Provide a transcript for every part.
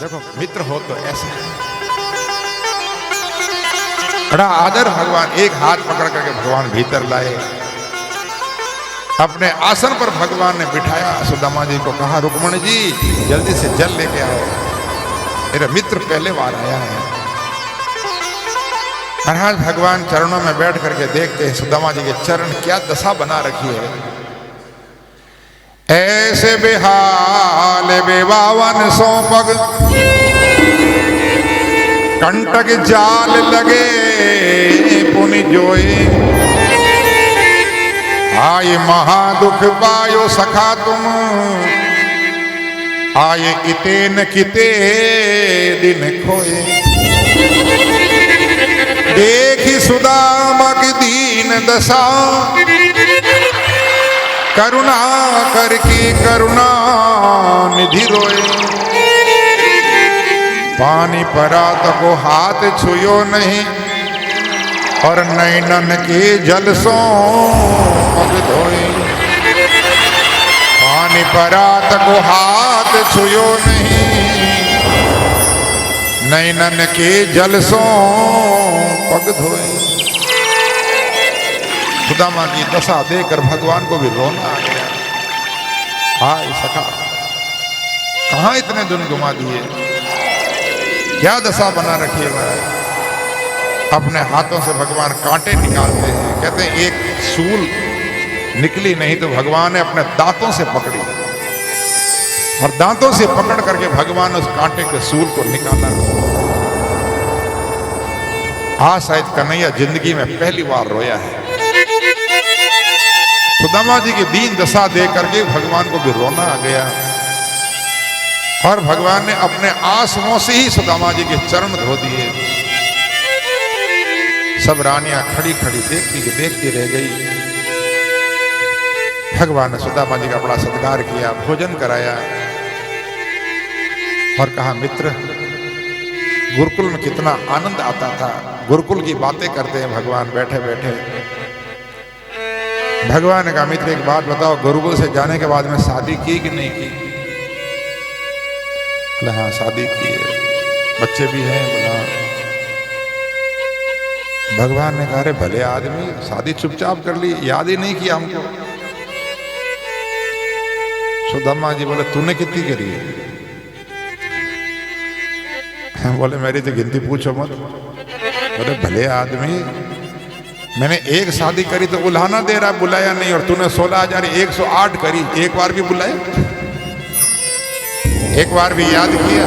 देखो मित्र हो तो ऐसा बड़ा आदर। भगवान एक हाथ पकड़ करके भगवान भीतर लाए, अपने आसन पर भगवान ने बिठाया। सुदामा जी को कहा, रुक्मणी जी जल्दी से जल लेके आओ, मेरा मित्र पहले बार आया है। महाराज भगवान चरणों में बैठ करके देखते हैं सुदामा जी के चरण क्या दशा बना रखी है। ऐसे बेहाल बेबावन सौ पग, कंटक जाल लगे पुनि जोए। आए महादुख पायो सखा तुम, आए इते न किते दिन खोए। देखी सुदामा की दीन दशा, करुणा करके करुणा निधि रोए। पानी परात को हाथ छुयो नहीं, और नैनन के जल सो पग धोए। पानी परात को हाथ छुयो नहीं, नैनन के जल सो पग धोए। सुदामा की दशा देखकर भगवान को भी रोना आ गया। हाय सखा, कहाँ इतने दिन घुमा दिए, क्या दशा बना रखी है। अपने हाथों से भगवान कांटे निकालते हैं। कहते हैं एक सूल निकली नहीं तो भगवान ने अपने दांतों से पकड़ी, और दांतों से पकड़ करके भगवान उस कांटे के सूल को निकाला। आज शायद कन्हैया जिंदगी में पहली बार रोया है। सुदामा जी की दीन दशा देख करके भगवान को भी रोना आ गया, और भगवान ने अपने आंसुओं से ही सुदामा जी के चरण धो दिए। सब रानियां खड़ी खड़ी देखती रह गई। भगवान ने सुदामा जी का बड़ा सत्कार किया, भोजन कराया, और कहा, मित्र गुरुकुल में कितना आनंद आता था। गुरुकुल की बातें करते हैं भगवान बैठे बैठे। भगवान ने कहा, मित्र एक बात बताओ, गुरुकुल से जाने के बाद में शादी की कि नहीं की? बोला हाँ शादी की है, बच्चे भी हैं। बोला भगवान ने कहा, अरे भले आदमी, शादी चुपचाप कर ली, याद ही नहीं किया हमको। सुदामा जी बोले, तूने कितनी करी है? बोले मेरी तो गिनती पूछो मत। बोले भले आदमी, मैंने एक शादी करी तो उल्हाना दे रहा, बुलाया नहीं, और तूने 16,108 करी, एक बार भी बुलाया? एक बार भी याद किया?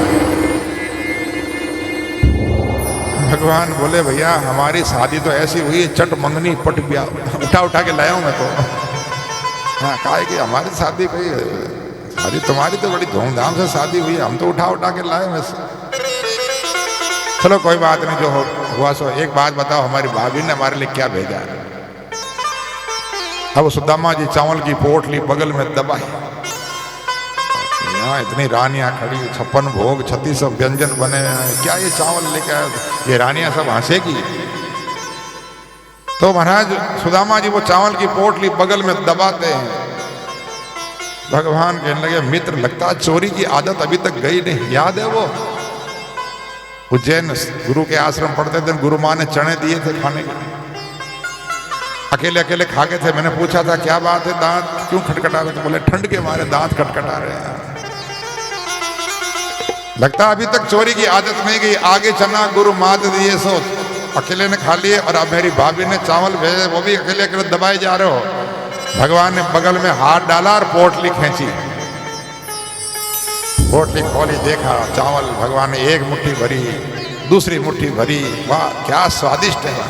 भगवान बोले, भैया हमारी शादी तो ऐसी हुई, चट मंगनी पट ब्याह, उठा के लाया हूं मैं तो। हाँ, कहा कि हमारी शादी कोई, शादी तुम्हारी तो बड़ी धूमधाम से शादी हुई, हम तो उठा के लाए वैसे। चलो कोई बात नहीं, जो हुआ सो। एक बात बताओ, हमारी भाभी ने हमारे लिए क्या भेजा? अब सुदामा जी चावल की पोटली बगल में दबाई, यहाँ इतनी रानियां खड़ी, 56 भोग 36 व्यंजन बने हैं, क्या ये चावल लेके आए? ये रानियां सब हंसेगी। तो महाराज सुदामा जी वो चावल की पोटली बगल में दबाते हैं। भगवान कहने लगे, मित्र लगता चोरी की आदत अभी तक गई नहीं, याद है वो उज्जैन गुरु के आश्रम पढ़ते थे, गुरु माँ ने चने दिए थे खाने के, अकेले अकेले खा गए थे। मैंने पूछा था क्या बात है, दांत क्यों खटखटा रहे थे? बोले ठंड के मारे दांत खटखटा रहे हैं। लगता अभी तक चोरी की आदत नहीं गई। आगे चना गुरु माँ दिए सो अकेले ने खा लिए, और अब मेरी भाभी ने चावल भेजे, वो भी अकेले अकेले दबाए जा रहे हो। भगवान ने बगल में हाथ डाला और पोटली खींची, पोटली खोली, देखा चावल। भगवान ने एक मुट्ठी भरी, दूसरी मुट्ठी भरी, वाह क्या स्वादिष्ट है।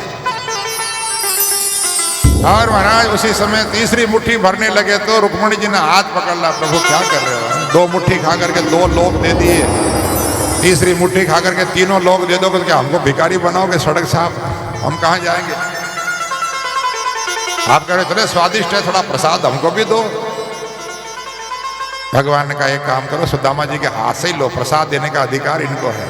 और महाराज उसी समय तीसरी मुट्ठी भरने लगे तो रुक्मणी जी ने हाथ पकड़ लिया, प्रभु क्या कर रहे हो? 2 मुट्ठी खा करके 2 लोग दे दिए, तीसरी मुट्ठी खा करके 3 लोग दे दोगे, क्या हमको भिखारी बनाओगे? सड़क साहब, हम कहाँ जाएंगे? आप कह रहे इतने स्वादिष्ट है, थोड़ा प्रसाद हमको भी दो। भगवान ने कहा एक काम करो, सुदामा जी के हाथ से ही लो, प्रसाद देने का अधिकार इनको है।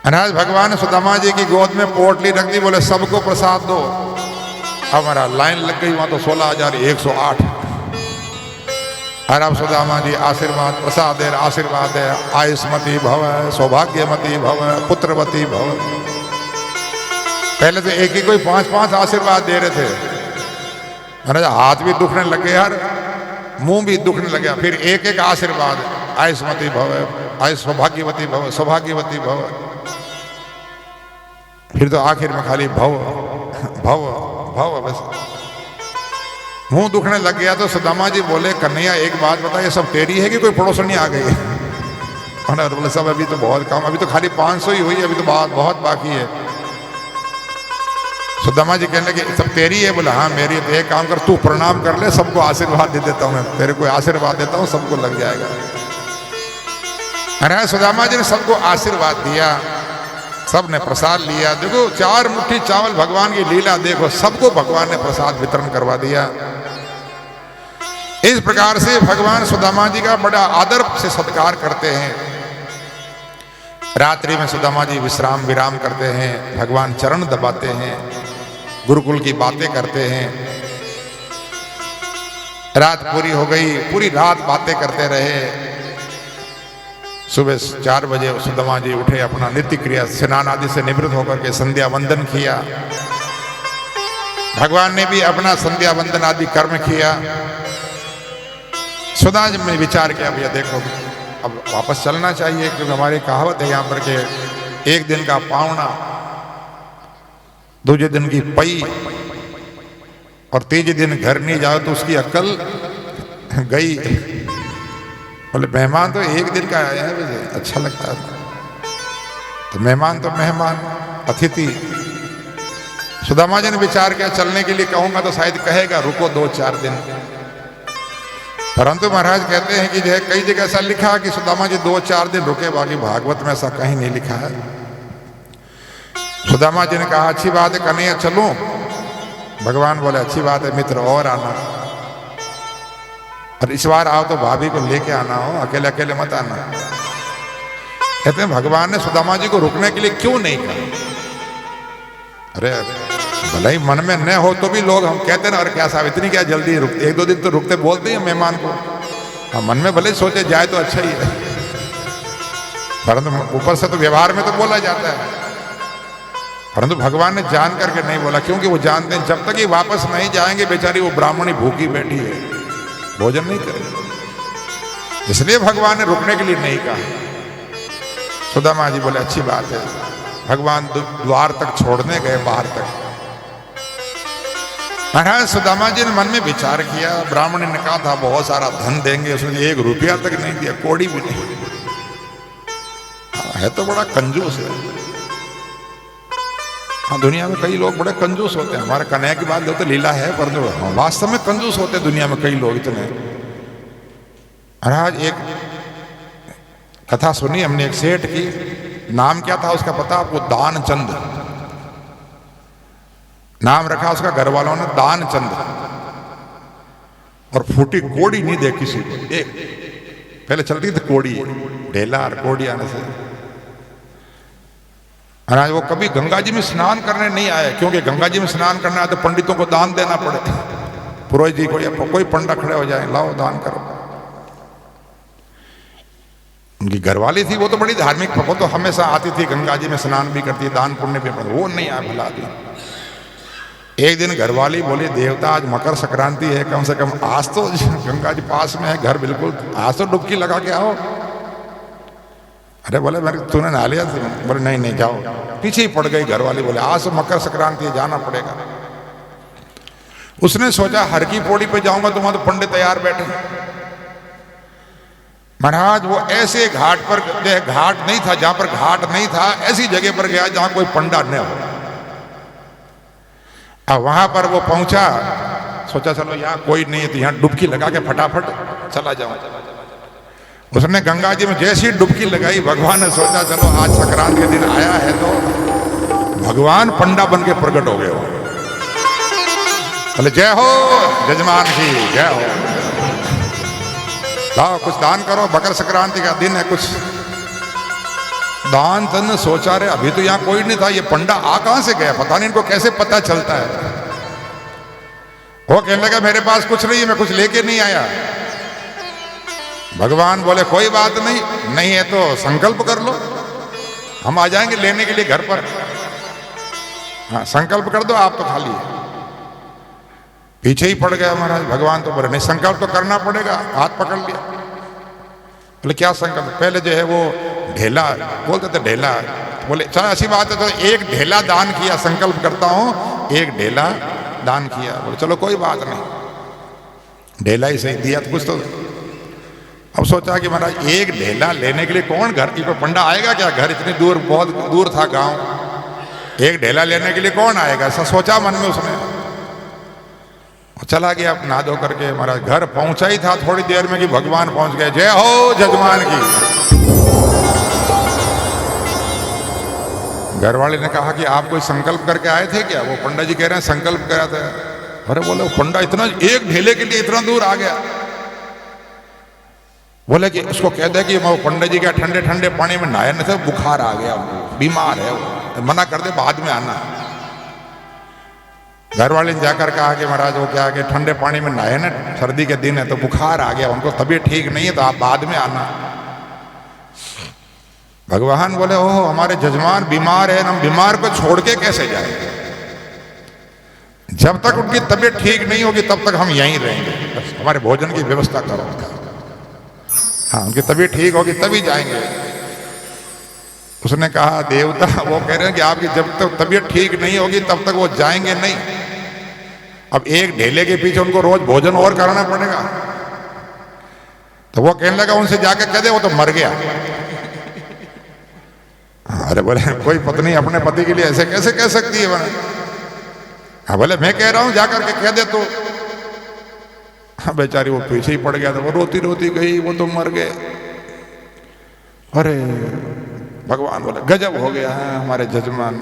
महाराज भगवान ने सुदामा जी की गोद में पोटली रख दी, बोले सबको प्रसाद दो। हमारा लाइन लग गई वहां तो 16,108। और अब सुदामा जी आशीर्वाद प्रसाद है, आशीर्वाद है, आयुष्मती भव, सौभाग्यमती भव, पुत्रवती भव। पहले तो एक ही कोई 5-5 आशीर्वाद दे रहे थे, महाराज हाथ भी दुखने लगे यार, मुंह भी दुखने लगे, फिर एक एक आशीर्वाद, आयुष्मती भव, आयुष सौभाग्यवती भव, सौभाग्यवती भव, फिर तो आखिर में खाली भव भव भव बस। मुंह दुखने लग गया तो सुदामा जी बोले, कन्हैया एक बात बता, ये सब तेरी है कि कोई पड़ोसनी आ गई है? बोले सब अभी तो बहुत कम, अभी तो खाली 500 ही हुई, अभी तो बहुत बाकी है। सुदामा जी कहने लगे सब तेरी है? बोले हाँ मेरी है। तो एक काम कर, तू प्रणाम कर ले, सबको आशीर्वाद दे देता हूँ मैं, तेरे को आशीर्वाद देता हूँ, सबको लग जाएगा। अरे सुदामा जी ने सबको आशीर्वाद दिया, सब ने प्रसाद लिया। देखो 4 मुट्ठी चावल, भगवान की लीला देखो, सबको भगवान ने प्रसाद वितरण करवा दिया। इस प्रकार से भगवान सुदामा जी का बड़ा आदर से सत्कार करते हैं। रात्रि में सुदामा जी विराम करते हैं, भगवान चरण दबाते हैं, गुरुकुल की बातें करते हैं। रात पूरी हो गई, पूरी रात बातें करते रहे। सुबह 4 बजे सुदामा जी उठे, अपना नित्य क्रिया स्नान आदि से निवृत्त होकर के संध्या वंदन किया। भगवान ने भी अपना संध्या वंदन आदि कर्म किया। सुदामा जी ने विचार किया, भैया देखो अब वापस चलना चाहिए, क्योंकि हमारी कहावत है यहाँ पर के एक दिन का पावना, दूसरे दिन की पई, और तीसरे दिन घर नहीं जाओ तो उसकी अक्ल गई। बोले मेहमान तो एक दिन का आया है, मुझे अच्छा लगता है, तो मेहमान तो मेहमान, अतिथि। सुदामा जी ने विचार किया, चलने के लिए कहूंगा तो शायद कहेगा रुको 2-4 दिन, परंतु महाराज कहते हैं कि जो है कई जगह ऐसा लिखा कि सुदामा जी 2-4 दिन रुके, बाकी भागवत में ऐसा कहीं नहीं लिखा है। सुदामा जी ने कहा अच्छी बात है कन्हैया चलूं? भगवान बोले अच्छी बात है मित्र, और आना, और इस बार आओ तो भाभी को लेके आना, हो अकेले अकेले मत आना। कहते हैं भगवान ने सुदामा जी को रुकने के लिए क्यों नहीं कहा? अरे भले ही मन में न हो तो भी लोग हम कहते ना, और क्या साहब इतनी क्या जल्दी रुकते, 1-2 दिन तो रुकते बोलते हैं मेहमान को। हाँ मन में भले सोचे जाए तो अच्छा ही है, परंतु ऊपर से तो व्यवहार में तो बोला जाता है, परंतु भगवान ने जान करके नहीं बोला, क्योंकि वो जानते हैं जब तक ये वापस नहीं जाएंगे बेचारी वो ब्राह्मणी भूखी बैठी है, भोजन नहीं करेगी, इसलिए भगवान ने रुकने के लिए नहीं कहा। सुदामा जी बोले अच्छी बात है। भगवान द्वार तक छोड़ने गए, बाहर तक। महाराज सुदामा जी ने मन में विचार किया, ब्राह्मण ने कहा था बहुत सारा धन देंगे, उसने 1 रुपया तक नहीं दिया, कौड़ी भी नहीं। है तो बड़ा कंजूस है। हाँ दुनिया में कई लोग बड़े कंजूस होते हैं, हमारे कन्हैया की बात तो लीला है, पर वास्तव में कंजूस होते हैं दुनिया में कई लोग इतने। महाराज एक कथा सुनी हमने, एक सेठ की, नाम क्या था उसका पता आपको? दानचंद नाम रखा उसका घर वालों ने, दानचंद, और फूटी कोड़ी नहीं दे किसी को। एक पहले चलती थी कोड़ी, ढेला और कोड़ी आने से। महाराज वो कभी गंगा जी में स्नान करने नहीं आए, क्योंकि गंगा जी में स्नान करना है तो पंडितों को दान देना पड़े, पुरोहित जी को या कोई पंडा खड़े हो जाए, लाओ दान करो। उनकी घरवाली थी वो तो बड़ी धार्मिक, वो तो हमेशा आती थी, गंगा जी में स्नान भी करती, दान पुण्य भी पड़ता, वो नहीं आया भला आदमी। एक दिन घरवाली बोली देवता आज मकर संक्रांति है, कम से कम आज तो गंगा जी पास में है घर बिल्कुल, आज तो डुबकी लगा के आओ। अरे बोले मेरे तूने नहा लिया? बोले नहीं नहीं जाओ, पीछे ही पड़ गई घरवाली। बोले आज तो मकर संक्रांति है, जाना पड़ेगा। उसने सोचा हर की पौड़ी पे जाऊंगा तो वहां तो पंडित तैयार बैठे। महाराज वो ऐसे घाट पर, घाट नहीं था जहां पर घाट नहीं था, ऐसी जगह पर गया जहां कोई पंडा न हो। अब वहां पर वो पहुंचा, सोचा चलो यहाँ कोई नहीं है तो यहाँ डुबकी लगा के फटाफट चला जाऊं। उसने गंगा जी में जैसी डुबकी लगाई, भगवान ने सोचा चलो आज संक्रांत के दिन आया है तो भगवान पंडा बन के प्रकट हो गए हो। बोले जय हो जजमान की जय हो, लाओ कुछ दान करो, मकर संक्रांति का दिन है, कुछ दान। तन सोचा रहे अभी तो यहाँ कोई नहीं था, ये पंडा आ कहां से गया, पता नहीं इनको कैसे पता चलता है। वो कहने लगा मेरे पास कुछ नहीं है, मैं कुछ लेके नहीं आया। भगवान बोले कोई बात नहीं, नहीं है तो संकल्प कर लो, हम आ जाएंगे लेने के लिए घर पर। हाँ संकल्प कर दो, आप तो खाली है। पीछे ही पड़ गया महाराज। भगवान तो बोले नहीं, संकल्प तो करना पड़ेगा। हाथ पकड़ लिया। बोले क्या संकल्प? पहले जो है वो ढेला बोलते थे, ढेला। बोले चलो अच्छी बात है, तो एक ढेला दान किया, संकल्प करता हूं एक ढेला दान किया। बोले चलो कोई बात नहीं, ढेला ही सही दिया तो कुछ तो। अब सोचा कि महाराज एक ढेला लेने के लिए कौन घर की, कोई पंडा आएगा क्या? घर इतनी दूर, बहुत दूर था गांव, एक ढेला लेने के लिए कौन आएगा? ऐसा सोचा मन में उसने। चला गया नहा धो करके। महाराज घर पहुंचा ही था थोड़ी देर में कि भगवान पहुंच गए। जय हो जजमान की। घर वाले ने कहा कि आप कोई संकल्प करके आए थे क्या? वो पंडा जी कह रहे हैं संकल्प करा था। अरे बोले पंडा इतना एक ढेले के लिए इतना दूर आ गया? बोले कि उसको कह दे कि वो पंडित जी का ठंडे ठंडे पानी में नहाया नहीं था, बुखार आ गया, बीमार है वो, मना कर दे, बाद में आना। घर वाले ने जाकर कहा कि महाराज वो क्या कि ठंडे पानी में नहाए ना, सर्दी के दिन है तो बुखार आ गया उनको, तबीयत ठीक नहीं है तो आप बाद में आना। भगवान बोले ओह हमारे जजमान बीमार है, हम बीमार को छोड़ के कैसे जाए? जब तक उनकी तबीयत ठीक नहीं होगी तब तक हम यहीं रहेंगे, बस हमारे भोजन की व्यवस्था करो। हाँ उनकी तबीयत ठीक होगी तभी जाएंगे। उसने कहा देवता वो कह रहे हैं कि आपकी जब तक तबीयत ठीक नहीं होगी तब तक वो जाएंगे नहीं। अब एक ढेले के पीछे उनको रोज भोजन और करना पड़ेगा। तो वो कहने लगा उनसे जाके कह दे वो तो मर गया। अरे बोले कोई पत्नी अपने पति के लिए ऐसे कैसे कह सकती है? हाँ बोले मैं कह रहा हूं जाकर के कह दे तो। हाँ बेचारी वो पीछे ही पड़ गया था, वो रोती रोती गई, वो तो मर गए। अरे भगवान बोले गजब हो गया है हमारे जजमान।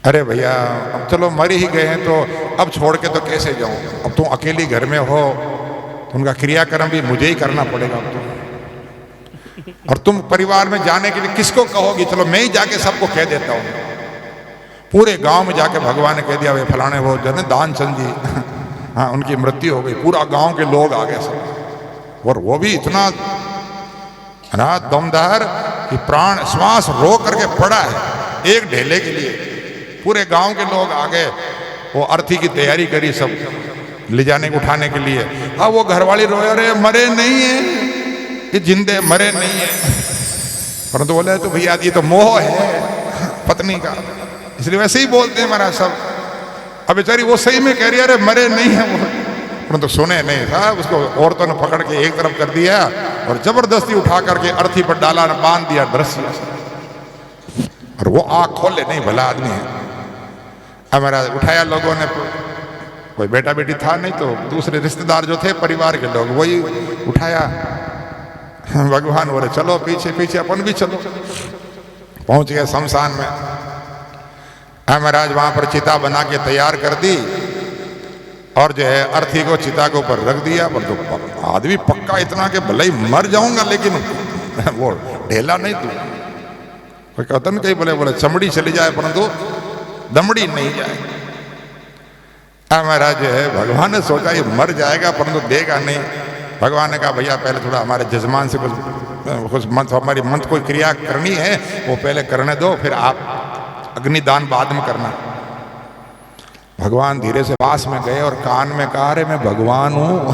अरे भैया अब चलो मर ही गए हैं तो अब छोड़ के तो कैसे जाऊं? अब तुम अकेली घर में हो तो उनका क्रियाक्रम भी मुझे ही करना पड़ेगा अब तो। और तुम परिवार में जाने के लिए किसको कहोगी? चलो मैं ही जाके सबको कह देता हूं। पूरे गांव में जाके भगवान ने कह दिया वे फलाने वो जन दान चंद जी हाँ उनकी मृत्यु हो गई। पूरा गांव के लोग आ गए सब, और वो भी इतना अनाथ दमदार कि प्राण श्वास रो करके पड़ा है एक ढेले के लिए। पूरे गांव के लोग आ गए, वो अर्थी की तैयारी करी सब ले जाने को उठाने के लिए। अब वो घरवाली रोए अरे मरे नहीं है ये, जिंदे मरे नहीं है। परंतु बोले तो भैया ये तो मोह है पत्नी का, इसलिए वैसे ही बोलते हैं महाराज सब। अब बेचारी वो सही में कह रही है अरे मरे नहीं है वो, परंतु सुने नहीं था। उसको औरतों ने पकड़ के एक तरफ कर दिया और जबरदस्ती उठा करके अर्थी पर डाला, बांध दिया दृश्य। और वो आंख खोले नहीं, भला आदमी है। अब महाराज उठाया लोगों ने, कोई बेटा बेटी था नहीं तो दूसरे रिश्तेदार जो थे परिवार के लोग वही उठाया। भगवान बोले चलो पीछे पीछे अपन भी चलो। पहुंच गए शमशान में। महाराज वहां पर चिता बना के तैयार कर दी और जो है अर्थी को चिता के ऊपर रख दिया। पर तो आदमी पक्का इतना कि भले ही मर जाऊंगा लेकिन वो ढेला नहीं दूं। कोई कहता नहीं, कहीं बोले चमड़ी चली जाए परंतु दमड़ी नहीं जाए। महाराज जो है भगवान ने सोचा ये मर जाएगा परंतु देगा नहीं। भगवान ने कहा भैया पहले थोड़ा हमारे जजमान से कुछ मंत्र, हमारी मंत्र कोई क्रिया करनी है वो पहले करने दो, फिर आप अग्निदान बाद में करना। भगवान धीरे से पास में गए और कान में कहा अरे मैं भगवान हूं।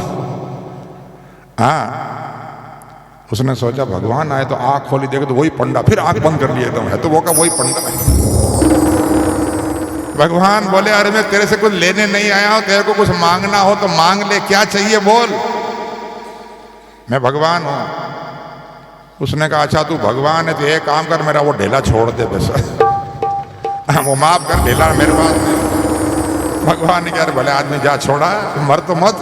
हाँ उसने सोचा भगवान आए तो आंख खोली देखो तो वही पंडा, फिर आंख बंद कर लिए एकदम, है तो वो का वही पंडा है। भगवान बोले अरे मैं तेरे से कुछ लेने नहीं आया हूं, तेरे को कुछ मांगना हो तो मांग ले, क्या चाहिए बोल, मैं भगवान हूं। उसने कहा अच्छा तू भगवान है तो एक काम कर मेरा वो ढेला छोड़ दे बस। वो माफ कर, ढेला मेरे पास नहीं। भगवान ने कहा भले आदमी जा छोड़ा मर तो मत।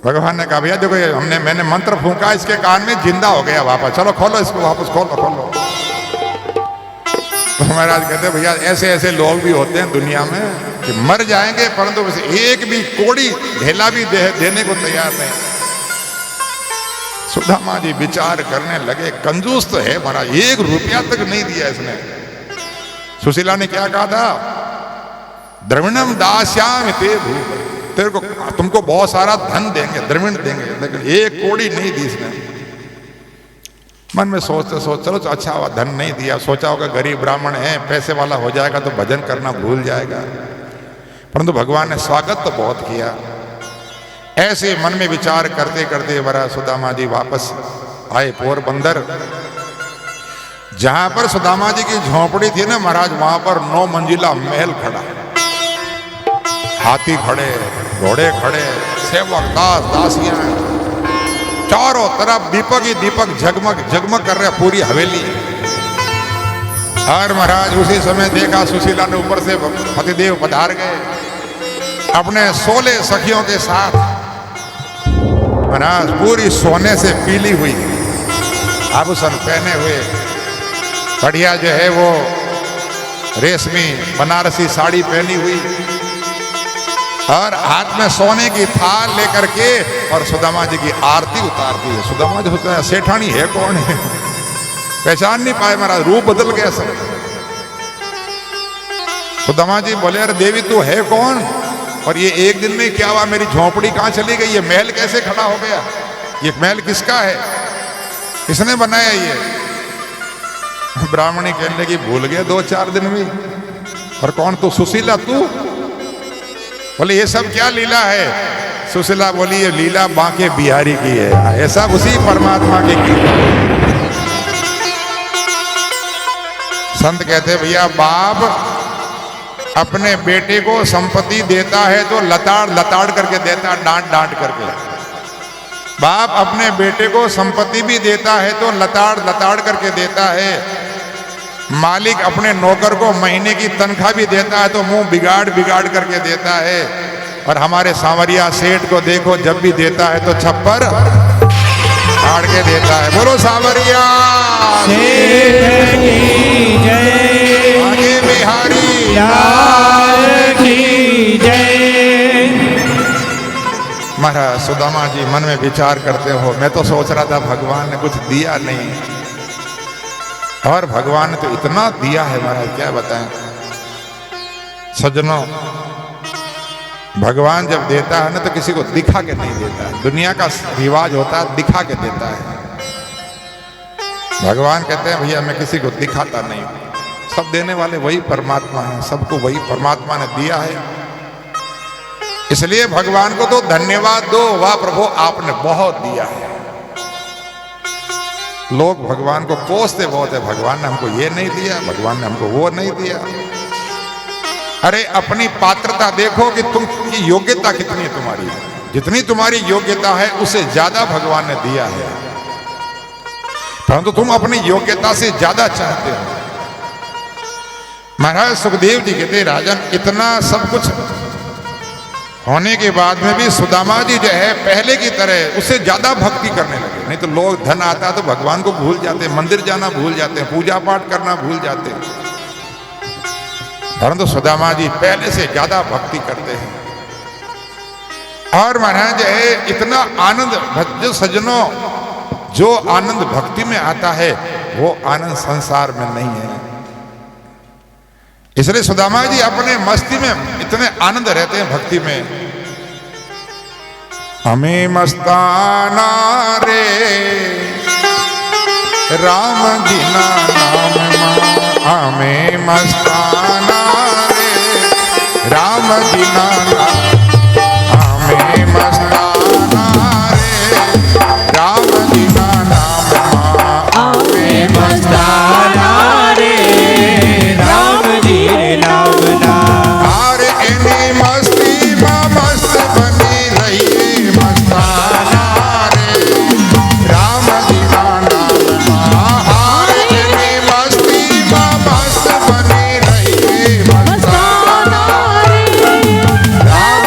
भगवान ने कहा भैया देखो मैंने मंत्र फूंका इसके कान में, जिंदा हो गया वापस, चलो खोलो इसको वापस, खोलो। तो महाराज कहते भैया ऐसे ऐसे लोग भी होते हैं दुनिया में कि मर जाएंगे परंतु एक भी कोड़ी ढेला भी देने को तैयार नहीं। सुदामा जी विचार करने लगे कंजूस तो है महाराज, 1 रुपया तक नहीं दिया इसने। सुशीला ने क्या कहा था, द्रविणम दास्याम ते भूप, तेरे को तुमको बहुत सारा धन देंगे, द्रविण देंगे, लेकिन एक कौड़ी नहीं दी इसने। मन में सोचते चलो तो अच्छा हुआ धन नहीं दिया, सोचा होगा गरीब ब्राह्मण है, पैसे वाला हो जाएगा तो भजन करना भूल जाएगा, परंतु भगवान ने स्वागत तो बहुत किया। ऐसे मन में विचार करते करते वरा सुदामा जी वापस आए पोरबंदर। जहां पर सुदामा जी की झोपड़ी थी ना महाराज, वहां पर 9 मंजिला महल खड़ा, हाथी खड़े, घोड़े खड़े, सेवक दास दासियां, चारों तरफ दीपक ही दीपक जगमग जगमग कर रहे, पूरी हवेली। और महाराज उसी समय देखा सुशीला ने ऊपर से पतिदेव पधार गए अपने 16 सखियों के साथ। महाराज पूरी सोने से पीली हुई आभूषण पहने हुए, बढ़िया जो है वो रेशमी बनारसी साड़ी पहनी हुई और हाथ में सोने की थाल लेकर के और सुदामा जी की आरती उतारती है। सुदामा जी सोचते हैं सेठानी है कौन है, पहचान नहीं पाए महाराज, रूप बदल गया सब। सुदामा जी बोले अरे देवी तू है कौन, और ये एक दिन में क्या हुआ, मेरी झोपड़ी कहाँ चली गई, ये महल कैसे खड़ा हो गया, ये महल किसका है, किसने बनाया ये। ब्राह्मणी कहने लगी भूल गए 2-4 दिन में, और कौन तू, सुशीला तू। बोले ये सब क्या लीला है। सुशीला बोली ये लीला बांके बिहारी की है, ये सब उसी परमात्मा की संत कहते भैया बाप अपने बेटे को संपत्ति देता है तो लताड़ लताड़ करके देता, डांट डांट करके। बाप अपने बेटे को संपत्ति भी देता है तो लताड़ लताड़ करके देता है। मालिक अपने नौकर को महीने की तनख्वाह भी देता है तो मुंह बिगाड़ बिगाड़ करके देता है। और हमारे सांवरिया सेठ को देखो, जब भी देता है तो छप्पर फाड़ के देता है। बोलो सांवरिया सेठ की जय, आगे बिहारी लाल की जय। महाराज सुदामा जी मन में विचार करते हो, मैं तो सोच रहा था भगवान ने कुछ दिया नहीं, और भगवान ने तो इतना दिया है महाराज, क्या बताएं। सज्जनों, भगवान जब देता है ना तो किसी को दिखा के नहीं देता है। दुनिया का रिवाज होता है दिखा के देता है। भगवान कहते हैं भैया मैं किसी को दिखाता नहीं हूं, सब देने वाले वही परमात्मा है, सबको वही परमात्मा ने दिया है। इसलिए भगवान को तो धन्यवाद दो, वाह प्रभु आपने बहुत दिया है। लोग भगवान को कोसते बहुत है, भगवान ने हमको ये नहीं दिया, भगवान ने हमको वो नहीं दिया। अरे अपनी पात्रता देखो कि तुम की योग्यता कितनी है तुम्हारी, जितनी तुम्हारी योग्यता है उससे ज्यादा भगवान ने दिया है, परंतु तुम अपनी योग्यता से ज्यादा चाहते हो। महाराज सुखदेव जी कहते राजन इतना सब कुछ होने के बाद में भी सुदामा जी जो है पहले की तरह उससे ज्यादा भक्ति करने लगे। नहीं तो लोग धन आता तो भगवान को भूल जाते, मंदिर जाना भूल जाते, पूजा पाठ करना भूल जाते, परंतु सुदामा जी पहले से ज्यादा भक्ति करते हैं। और महाराज जो है इतना आनंद, जो सज्जनों जो आनंद भक्ति में आता है वो आनंद संसार में नहीं है। इसलिए सुदामा जी अपने मस्ती में इतने आनंद रहते हैं भक्ति में। हमें मस्ताना रे राम जी ना नाम, हमें मस्ताना रे राम जी ना नाम, हमें मस्ताना रे राम जी ना नाम, हमें मस्ताना रे राम जी नाम ना। हार इन्हीं मस्ती में मस्त बनी रही, मस्ताना रे राम जी ना नाम, हार इन्हीं मस्ती में मस्त बनी रही, मस्ताना रे राम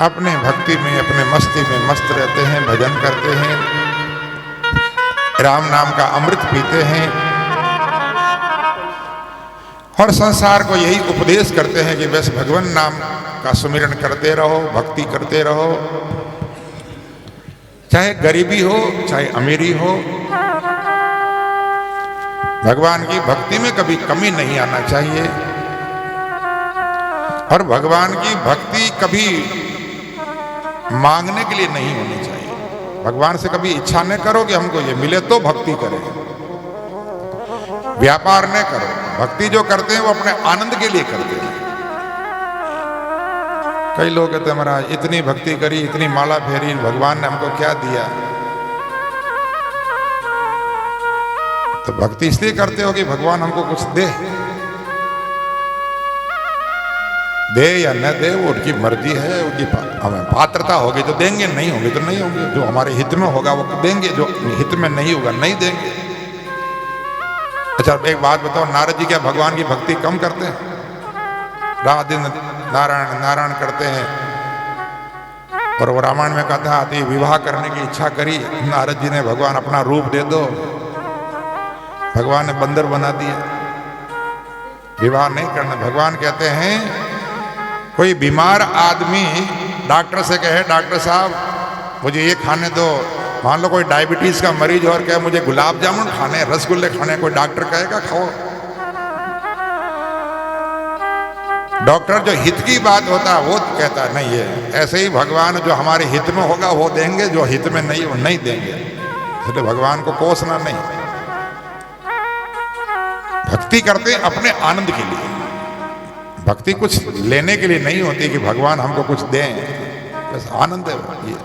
अपने भक्ति में, अपने मस्ती में मस्त रहते हैं, भजन करते हैं, राम नाम का अमृत पीते हैं और संसार को यही उपदेश करते हैं कि बस भगवान नाम का सुमिरन करते रहो, भक्ति करते रहो, चाहे गरीबी हो चाहे अमीरी हो, भगवान की भक्ति में कभी कमी नहीं आना चाहिए। और भगवान की भक्ति कभी मांगने के लिए नहीं होनी चाहिए। भगवान से कभी इच्छा न करो कि हमको ये मिले तो भक्ति करें, व्यापार न करो। भक्ति जो करते हैं वो अपने आनंद के लिए करते हैं। कई लोग कहते हैं महाराज इतनी भक्ति करी, इतनी माला फेरी, भगवान ने हमको क्या दिया? तो भक्ति इसलिए करते हो कि भगवान हमको कुछ दे या न दे, वो उनकी मर्जी है, उनकी हमें पात्रता होगी तो देंगे, नहीं होगी तो नहीं होंगे। जो हमारे हित में होगा वो देंगे, जो हित में नहीं होगा नहीं देंगे। अच्छा एक बात बताओ, नारद जी क्या भगवान की भक्ति कम करते हैं? रात दिन नारायण नारायण करते हैं। और वो रामायण में कथा आती, विवाह करने की इच्छा करी नारद जी ने, भगवान अपना रूप दे दो, भगवान ने बंदर बना दिया। विवाह नहीं करना। भगवान कहते हैं कोई बीमार आदमी डॉक्टर से कहे डॉक्टर साहब मुझे ये खाने दो, मान लो कोई डायबिटीज का मरीज और कहे मुझे गुलाब जामुन खाने, रसगुल्ले खाने, कोई डॉक्टर कहेगा खाओ? डॉक्टर जो हित की बात होता है वो कहता है नहीं है। ऐसे ही भगवान जो हमारे हित में होगा वो देंगे, जो हित में नहीं वो नहीं देंगे। इसलिए भगवान को कोसना नहीं। भक्ति करते हैं अपने आनंद के लिए। भक्ति कुछ लेने के लिए नहीं होती कि भगवान हमको कुछ दें, बस आनंद है ये।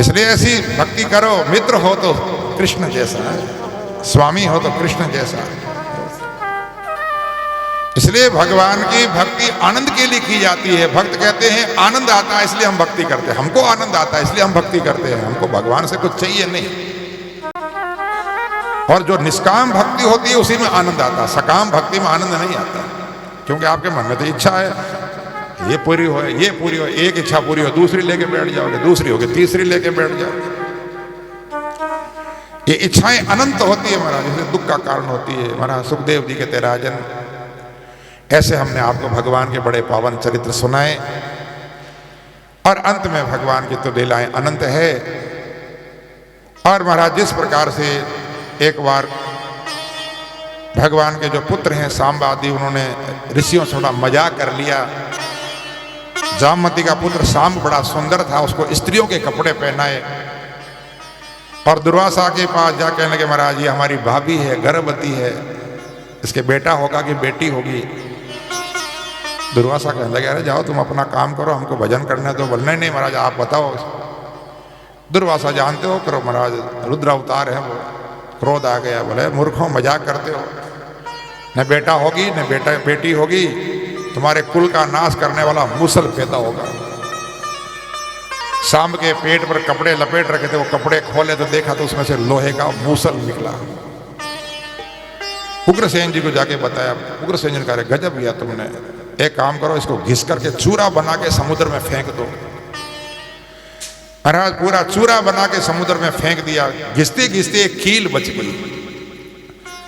इसलिए ऐसी भक्ति करो, मित्र हो तो कृष्ण जैसा, स्वामी हो तो कृष्ण जैसा। इसलिए भगवान की भक्ति आनंद के लिए की जाती है। भक्त कहते हैं आनंद आता है इसलिए हम भक्ति करते हैं, हमको आनंद आता है इसलिए हम भक्ति करते हैं, हमको भगवान से कुछ चाहिए नहीं। और जो निष्काम भक्ति होती है उसी में आनंद आता है, सकाम भक्ति में आनंद नहीं आता। क्योंकि आपके मन में तो इच्छा है ये पूरी हो, ये पूरी हो, एक इच्छा पूरी हो दूसरी लेके बैठ जाओगे, दूसरी होगी तीसरी लेके बैठ जाओगे। ये इच्छाएं अनंत होती है महाराज, इसलिए दुख का कारण होती है। महाराज सुखदेव जी कहते राजन, ऐसे हमने आपको भगवान के बड़े पावन चरित्र सुनाए और अंत में भगवान की तो लीलाएं अनंत है। और महाराज जिस प्रकार से एक बार भगवान के जो पुत्र हैं सांबादी, उन्होंने ऋषियों से थोड़ा मजाक कर लिया। जामवती का पुत्र सांब बड़ा सुंदर था, उसको स्त्रियों के कपड़े पहनाए और दुर्वासा के पास जा कहने लगे महाराज ये हमारी भाभी है, गर्भवती है, इसके बेटा होगा कि बेटी होगी? दुर्वासा कहने लगे अरे जाओ तुम अपना काम करो, हमको भजन करने दो। बोले नहीं महाराज आप बताओ। दुर्वासा जानते हो करो महाराज, रुद्र अवतार है वो। क्रोध आ गया, बोले मूर्खों मजाक करते हो, न बेटा होगी न बेटी होगी, तुम्हारे कुल का नाश करने वाला मूसल पैदा होगा। सांब के पेट पर कपड़े लपेट रखे थे, वो कपड़े खोले तो देखा तो उसमें से लोहे का मूसल निकला। उग्रसेन जी को जाके बताया, उग्रसेन जी ने कहा गजब किया तुमने, एक काम करो इसको घिस करके चूरा बना के समुद्र में फेंक दो। महाराज पूरा चूरा बना के समुद्र में फेंक दिया। घिसते घिसते एक कील बच गई,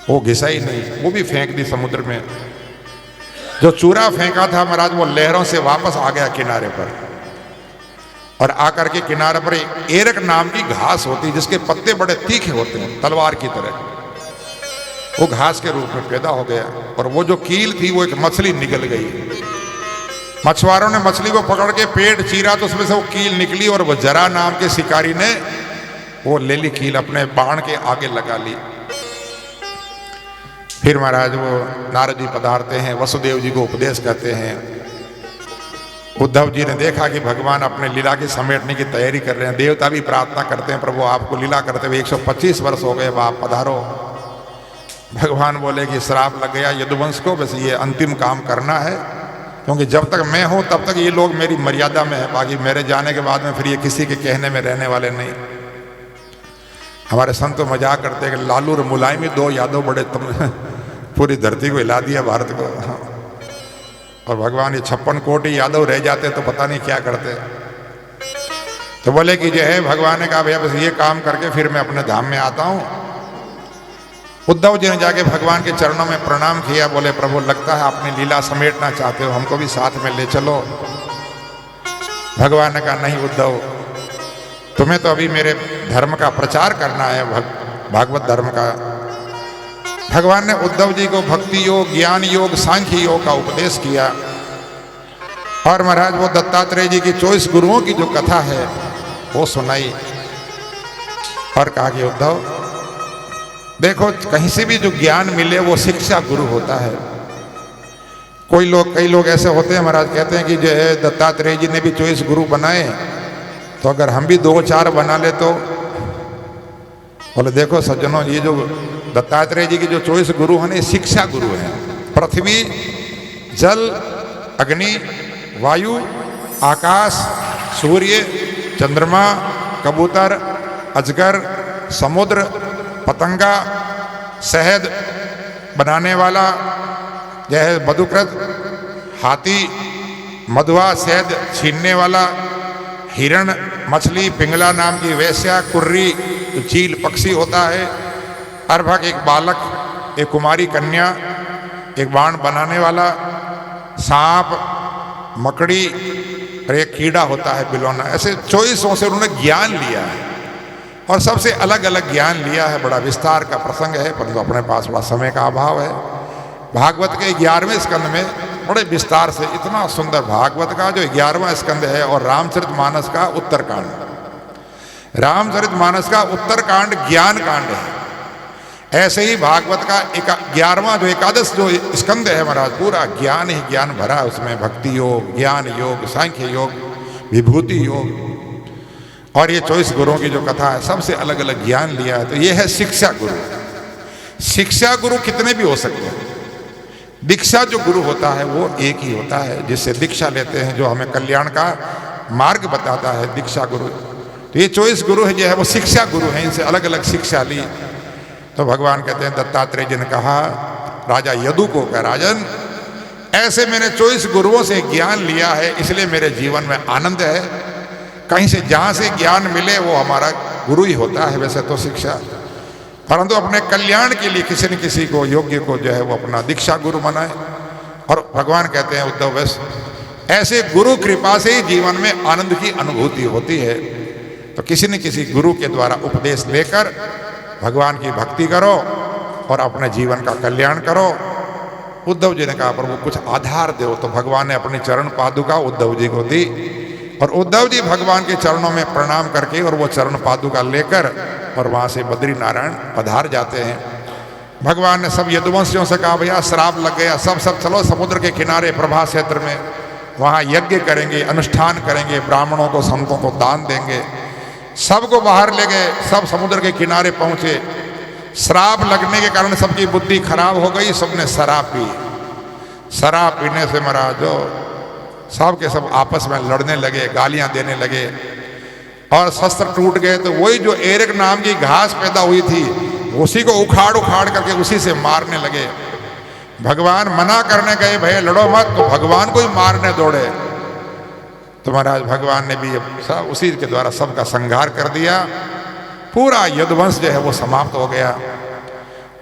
वो घिसा ही नहीं, वो भी फेंक दी समुद्र में। जो चूरा फेंका था महाराज वो लहरों से वापस आ गया किनारे पर, और आकर के किनारे पर एरक नाम की घास होती जिसके पत्ते बड़े तीखे होते हैं तलवार की तरह, वो घास के रूप में पैदा हो गया। और वो जो कील थी वो एक मछली निकल गई। मछुआरों ने मछली को पकड़ के पेट चीरा तो उसमें से वो कील निकली, और वो जरा नाम के शिकारी ने वो ले ली कील, अपने बाण के आगे लगा ली। फिर महाराज वो नारद जी पधारते हैं, वसुदेव जी को उपदेश करते हैं। उद्धव जी ने देखा कि भगवान अपने लीला की समेटने की तैयारी कर रहे हैं। देवता भी प्रार्थना करते हैं प्रभु आपको लीला करते हुए 125 वर्ष हो गए, अब आप पधारो। भगवान बोले कि श्राप लग गया यदुवंश को, बस ये अंतिम काम करना है, क्योंकि जब तक मैं हूं तब तक ये लोग मेरी मर्यादा में है, बाकी मेरे जाने के बाद में फिर ये किसी के कहने में रहने वाले नहीं। हमारे संत तो मजाक करते हैं कि लालू और मुलायमी दो यादव बड़े पूरी धरती को हिला दिया भारत को। और भगवान ये 56 कोटि यादव रह जाते तो पता नहीं क्या करते। तो बोले कि जो है भगवान ने कहा भैया बस ये काम करके फिर मैं अपने धाम में आता हूँ। उद्धव जी ने जाके भगवान के चरणों में प्रणाम किया, बोले प्रभु लगता है आपने लीला समेटना चाहते हो, हमको भी साथ में ले चलो। भगवान ने कहा नहीं उद्धव, तुम्हें तो अभी मेरे धर्म का प्रचार करना है, भागवत धर्म का। भगवान ने उद्धव जी को भक्ति योग, ज्ञान योग, सांख्य योग का उपदेश किया। और महाराज वो दत्तात्रेय जी की 24 गुरुओं की जो कथा है वो सुनाई और कहा कि उद्धव देखो, कहीं से भी जो ज्ञान मिले वो शिक्षा गुरु होता है। कई लोग ऐसे होते हैं महाराज, कहते हैं कि जो है दत्तात्रेय जी ने भी 24 गुरु बनाए, तो अगर हम भी 2-4 बना ले तो। बोले देखो सज्जनों, ये जो दत्तात्रेय जी की जो 24 गुरु हैं ये शिक्षा गुरु हैं। पृथ्वी, जल, अग्नि, वायु, आकाश, सूर्य, चंद्रमा, कबूतर, अजगर, समुद्र, पतंगा, शहद बनाने वाला यह है मधुकृत, हाथी, मधुआ शहद छीनने वाला, हिरण, मछली, पिंगला नाम की वैश्या, कुर्री चील पक्षी होता है, अर्भक एक बालक, एक कुमारी कन्या, एक बाण बनाने वाला, सांप, मकड़ी और एक कीड़ा होता है बिलौना। ऐसे 24 से उन्होंने ज्ञान लिया है और सबसे अलग अलग ज्ञान लिया है। बड़ा विस्तार का प्रसंग है, परंतु अपने पास बड़ा समय का अभाव है। भागवत के 11वें स्कंद में बड़े विस्तार से, इतना सुंदर भागवत का जो 11वां स्कंद है और रामचरितमानस का उत्तरकांड। रामचरितमानस का उत्तरकांड ज्ञान कांड है। ऐसे ही भागवत का 11वां जो एकादश जो स्कंद है महाराज, पूरा ज्ञान ही ज्ञान भरा है उसमें। भक्ति योग, ज्ञान योग, सांख्य योग, विभूति योग और ये 24 गुरुओं की जो कथा है, सबसे अलग अलग ज्ञान लिया है। तो ये है शिक्षा गुरु। शिक्षा गुरु कितने भी हो सकते हैं, दीक्षा जो गुरु होता है वो एक ही होता है, जिससे दीक्षा लेते हैं, जो हमें कल्याण का मार्ग बताता है, दीक्षा गुरु। तो ये 24 गुरु है जो है वो शिक्षा गुरु हैं, इनसे अलग अलग शिक्षा ली। तो भगवान कहते हैं, दत्तात्रेय जी ने कहा राजा यदु को, कहा राजन ऐसे मैंने 24 गुरुओं से ज्ञान लिया है, इसलिए मेरे जीवन में आनंद है। कहीं से जहाँ से ज्ञान मिले वो हमारा गुरु ही होता है वैसे तो शिक्षा, परंतु अपने कल्याण के लिए किसी न किसी को, योग्य को जो है वो अपना दीक्षा गुरु बनाए। और भगवान कहते हैं उद्धव बस ऐसे गुरु कृपा से ही जीवन में आनंद की अनुभूति होती है। तो किसी न किसी गुरु के द्वारा उपदेश लेकर भगवान की भक्ति करो और अपने जीवन का कल्याण करो। उद्धव जी ने कहा प्रभु कुछ आधार दो। तो भगवान ने अपनी चरण पादुका उद्धव जी को दी और उद्धव जी भगवान के चरणों में प्रणाम करके और वो चरण पादुका लेकर और वहाँ से बद्री नारायण पधार जाते हैं। भगवान ने सब यदुवंशियों से कहा भैया श्राप लग गया, सब चलो समुद्र के किनारे प्रभा क्षेत्र में, वहाँ यज्ञ करेंगे, अनुष्ठान करेंगे, ब्राह्मणों को संतों को दान देंगे। सबको बाहर ले गए, सब समुद्र के किनारे पहुँचे। श्राप लगने के कारण सबकी बुद्धि खराब हो गई, सबने शराब पी। शराब पीने से महाराज सब के सब आपस में लड़ने लगे, गालियां देने लगे और शस्त्र टूट गए। तो वही जो एरक नाम की घास पैदा हुई थी उसी को उखाड़ करके उसी से मारने लगे। भगवान मना करने गए भैया लड़ो मत, तो भगवान को ही मारने दौड़े। तो महाराज भगवान ने भी सब उसी के द्वारा सबका संहार कर दिया। पूरा यदुवंश जो है वो समाप्त हो गया।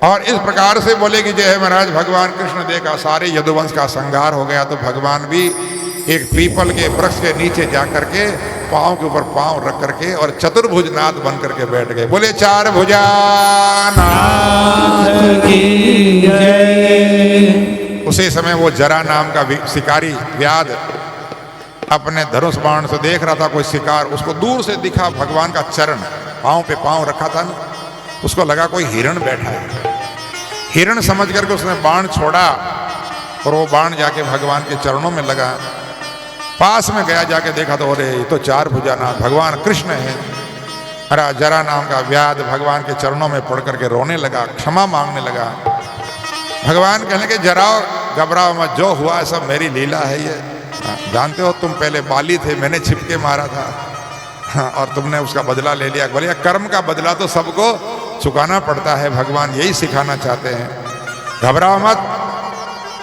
और इस प्रकार से बोले कि जो है महाराज भगवान कृष्ण देखा सारे यदुवंश का संहार हो गया, तो भगवान भी एक पीपल के वृक्ष के नीचे जा करके पांव के ऊपर पांव रख करके और चतुर्भुजनाथ बन करके बैठ गए। बोले चार भुजानाथ की जय। उसी समय वो जरा नाम का शिकारी व्याध अपने धनुष बाण से देख रहा था कोई शिकार, उसको दूर से दिखा भगवान का चरण, पांव पे पांव रखा था ना, उसको लगा कोई हिरण बैठा है। हिरण समझ करके उसने बाण छोड़ा और वो बाण जाके भगवान के चरणों में लगा। पास में गया, जाके देखा तो अरे ये तो चार भुजानाथ भगवान कृष्ण है। अरे जरा नाम का व्याध भगवान के चरणों में पड़ करके रोने लगा, क्षमा मांगने लगा। भगवान कहने के जराओ घबराओ मत, जो हुआ सब मेरी लीला है। ये जानते हो तुम पहले बाली थे, मैंने छिपके मारा था और तुमने उसका बदला ले लिया। बोले कर्म का बदला तो सबको चुकाना पड़ता है, भगवान यही सिखाना चाहते हैं। घबराओ मत,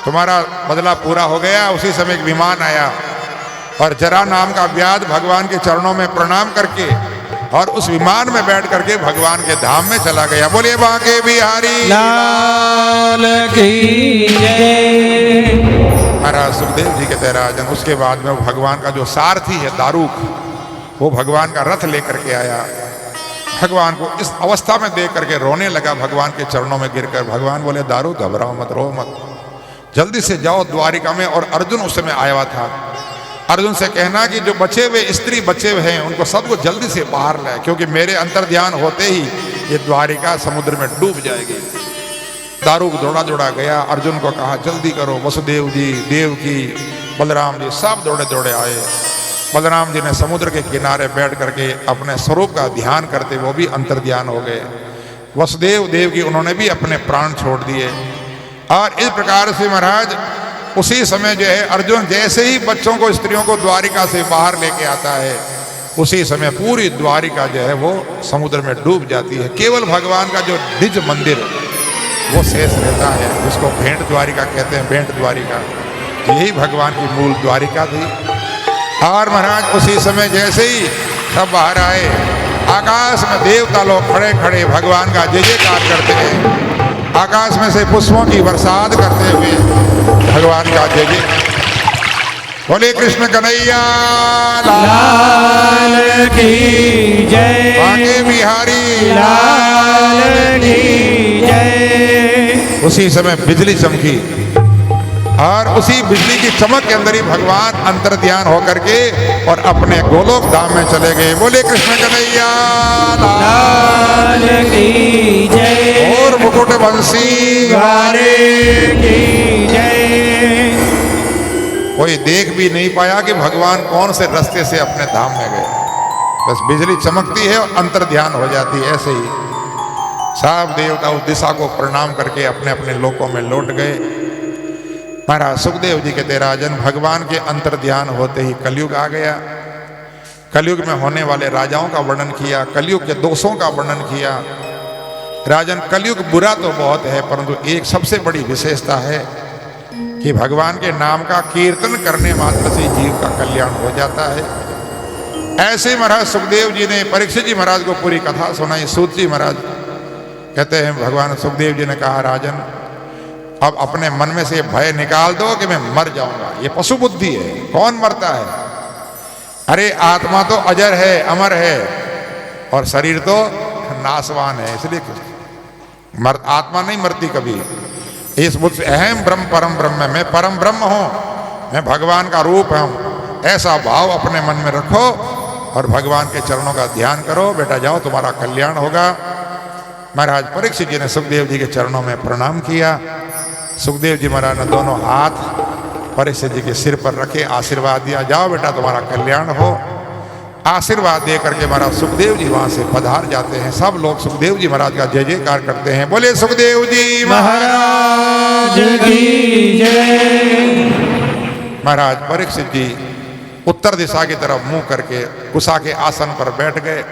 तुम्हारा बदला पूरा हो गया। उसी समय एक विमान आया और जरा नाम का व्याध भगवान के चरणों में प्रणाम करके और उस विमान में बैठ करके भगवान के धाम में चला गया। बोलिए बांके बिहारी लाल की जय। महाराज सुखदेव जी के राजन उसके बाद में भगवान का जो सारथी है दारूक, वो भगवान का रथ लेकर के आया। भगवान को इस अवस्था में देख करके रोने लगा, भगवान के चरणों में गिरकर। भगवान बोले दारूक घबराओ मत, रो मत, जल्दी से जाओ द्वारिका में। और अर्जुन उस समय आया हुआ था। अर्जुन से कहना कि जो बचे हुए स्त्री बचे हुए हैं उनको सबको जल्दी से बाहर लाए, क्योंकि मेरे अंतर ध्यान होते ही ये द्वारिका समुद्र में डूब जाएगी। दारूक दौड़ा दौड़ा गया, अर्जुन को कहा जल्दी करो। वसुदेव जी, देवकी, बलराम जी सब दौड़े दौड़े आए। बलराम जी ने समुद्र के किनारे बैठ करके अपने स्वरूप का ध्यान करते वो भी अंतर ध्यान हो गए। वसुदेव देवकी उन्होंने भी अपने प्राण छोड़ दिए। और इस प्रकार से महाराज उसी समय जो है अर्जुन जैसे ही बच्चों को, स्त्रियों को द्वारिका से बाहर लेके आता है, उसी समय पूरी द्वारिका जो है वो समुद्र में डूब जाती है। केवल भगवान का जो निज मंदिर वो शेष रहता है, जिसको भेंट द्वारिका कहते हैं। भेंट द्वारिका यही भगवान की मूल द्वारिका थी। और महाराज उसी समय जैसे ही सब बाहर आए, आकाश में देवता लोग खड़े खड़े भगवान का जय जयकार करते हैं। आकाश में से पुष्पों की बरसात करते हुए भगवान का जय जय। बोले कृष्ण कन्हैया लाल की जय। बांके बिहारी लाल की जय। उसी समय बिजली चमकी और उसी बिजली की चमक के अंदर ही भगवान अंतर ध्यान होकर के और अपने गोलोक धाम में चले गए। बोले कृष्ण कन्हैया लाल की जय। और मुकुट बंसी गारे की जय। कोई देख भी नहीं पाया कि भगवान कौन से रास्ते से अपने धाम में गए। बस बिजली चमकती है और अंतर ध्यान हो जाती है। ऐसे ही सब देवता उस दिशा को प्रणाम करके अपने अपने लोकों में लौट गए। महाराज सुखदेव जी के राजन भगवान के अंतर ध्यान होते ही कलयुग आ गया। कलयुग में होने वाले राजाओं का वर्णन किया, कलयुग के दोषों का वर्णन किया। राजन कलयुग बुरा तो बहुत है, परंतु एक सबसे बड़ी विशेषता है कि भगवान के नाम का कीर्तन करने मात्र से जीव का कल्याण हो जाता है। ऐसे महाराज सुखदेव जी ने परीक्षित जी महाराज को पूरी कथा सुनाई। सूत जी महाराज कहते हैं भगवान सुखदेव जी ने कहा राजन अब अपने मन में से भय निकाल दो कि मैं मर जाऊंगा। ये पशु बुद्धि है, कौन मरता है? अरे आत्मा तो अजर है, अमर है, और शरीर तो नाशवान है। इसलिए आत्मा नहीं मरती कभी। इस बुद्ध अहम ब्रह्म परम ब्रह्म, मैं परम ब्रह्म हूं, मैं भगवान का रूप हूं। ऐसा भाव अपने मन में रखो और भगवान के चरणों का ध्यान करो। बेटा जाओ, तुम्हारा कल्याण होगा। महाराज परीक्षित जी ने सुखदेव जी के चरणों में प्रणाम किया। सुखदेव जी महाराज ने दोनों हाथ परीक्षित जी के सिर पर रखे, आशीर्वाद दिया, जाओ बेटा तुम्हारा कल्याण हो। आशीर्वाद दे करके महाराज सुखदेव जी वहां से पधार जाते हैं। सब लोग सुखदेव जी महाराज का जय जयकार करते हैं। बोले सुखदेव जी महाराज की जय। महाराज परीक्षित जी उत्तर दिशा की तरफ मुंह करके कुशा के आसन पर बैठ गए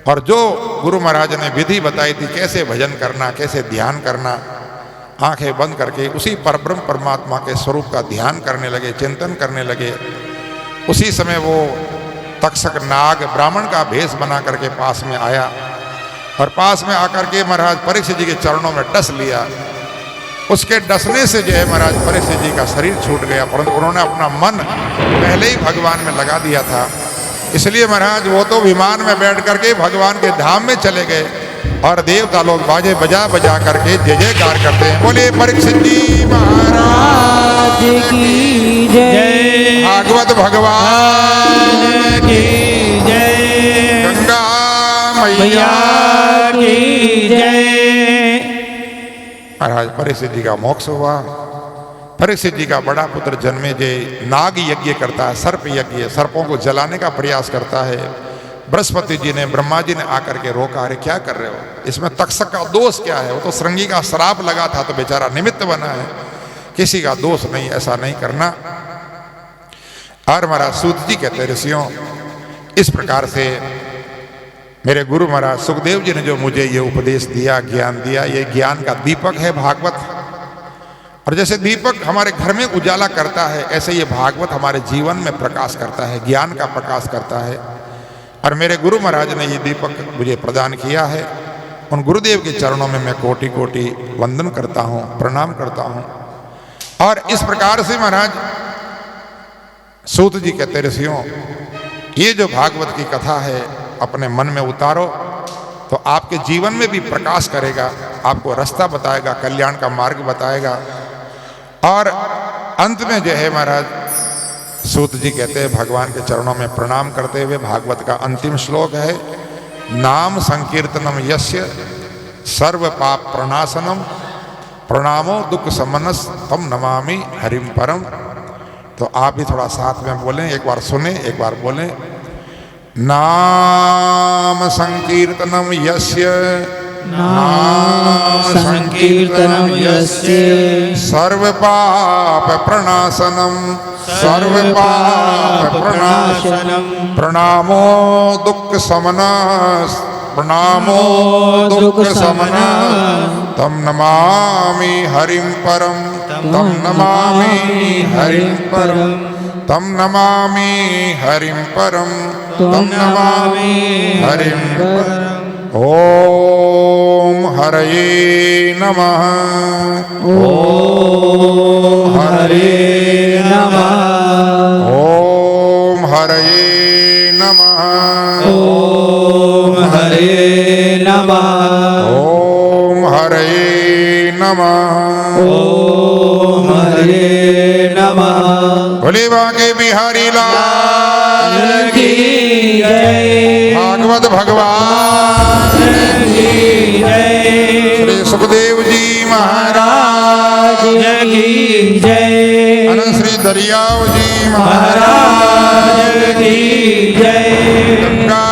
और जो गुरु महाराज ने विधि बताई थी कैसे भजन करना, कैसे ध्यान करना, आंखें बंद करके उसी परब्रह्म परमात्मा के स्वरूप का ध्यान करने लगे, चिंतन करने लगे। उसी समय वो तक्षक नाग ब्राह्मण का भेष बना करके पास में आया और पास में आकर के महाराज परीक्षित जी के चरणों में डस लिया। उसके डसने से जो है महाराज परीक्षित जी का शरीर छूट गया, परंतु उन्होंने अपना मन पहले ही भगवान में लगा दिया था। इसलिए महाराज वो तो विमान में बैठ करके भगवान के धाम में चले गए और देवता लोग बाजे बजा बजा करके जय जयकार करते हैं। बोले परीक्षित जी महाराज की जय। भागवत भगवान की जय। गंगा मैया की जय। महाराज परीक्षित जी का मोक्ष हुआ। परीक्षित जी का बड़ा पुत्र जन्मेजय नाग यज्ञ करता है, सर्प यज्ञ, सर्पों को जलाने का प्रयास करता है। बृहस्पति जी ने, ब्रह्मा जी ने आकर के रोका, अरे क्या कर रहे हो, इसमें तक्षक का दोष क्या है? वो तो श्रृंगी का श्राप लगा था तो बेचारा निमित्त बना है, किसी का दोष नहीं, ऐसा नहीं करना। और महाराज सूत जी कहते ऋषियों इस प्रकार से मेरे गुरु महाराज सुखदेव जी ने जो मुझे ये उपदेश दिया, ज्ञान दिया, ये ज्ञान का दीपक है भागवत। और जैसे दीपक हमारे घर में उजाला करता है, ऐसे ये भागवत हमारे जीवन में प्रकाश करता है, ज्ञान का प्रकाश करता है। और मेरे गुरु महाराज ने ये दीपक मुझे प्रदान किया है। उन गुरुदेव के चरणों में मैं कोटि कोटि वंदन करता हूँ, प्रणाम करता हूँ। और इस प्रकार से महाराज सूत जी कहते ऋषियों, ये जो भागवत की कथा है अपने मन में उतारो तो आपके जीवन में भी प्रकाश करेगा, आपको रास्ता बताएगा, कल्याण का मार्ग बताएगा। और अंत में जो है महाराज सूत जी कहते हैं, भगवान के चरणों में प्रणाम करते हुए भागवत का अंतिम श्लोक है, नाम संकीर्तनम यस्य सर्व पाप प्रणाशनम प्रणामो दुख समनस तम नमामि हरिम परम। तो आप भी थोड़ा साथ में बोलें, एक बार सुने, एक बार बोलें। नाम संकीर्तनम यस्य, नाम संकीर्तनम यस्य सर्व पाप प्रणाशनम, सर्व पाप प्रणाशनम प्रणामो दुख समनस, प्रणामो दुख समनस तम नमामि हरिम परम, तम नमामि हरिम परम, तम नमामि हरिम परम, तम नमामि हरिम परम। ओम हरये नमः, ओम हरे नमः, ओम हरये नमः, ओम हरे नमः, ओम हरये नमः, ओम हरे नमः। भोले बांके बिहारी लाल की जय, भागवत भगवान की जय, श्री सुखदेव जी महाराज की जय, अनंत श्री दरियाव जी महाराज की जय, गंगा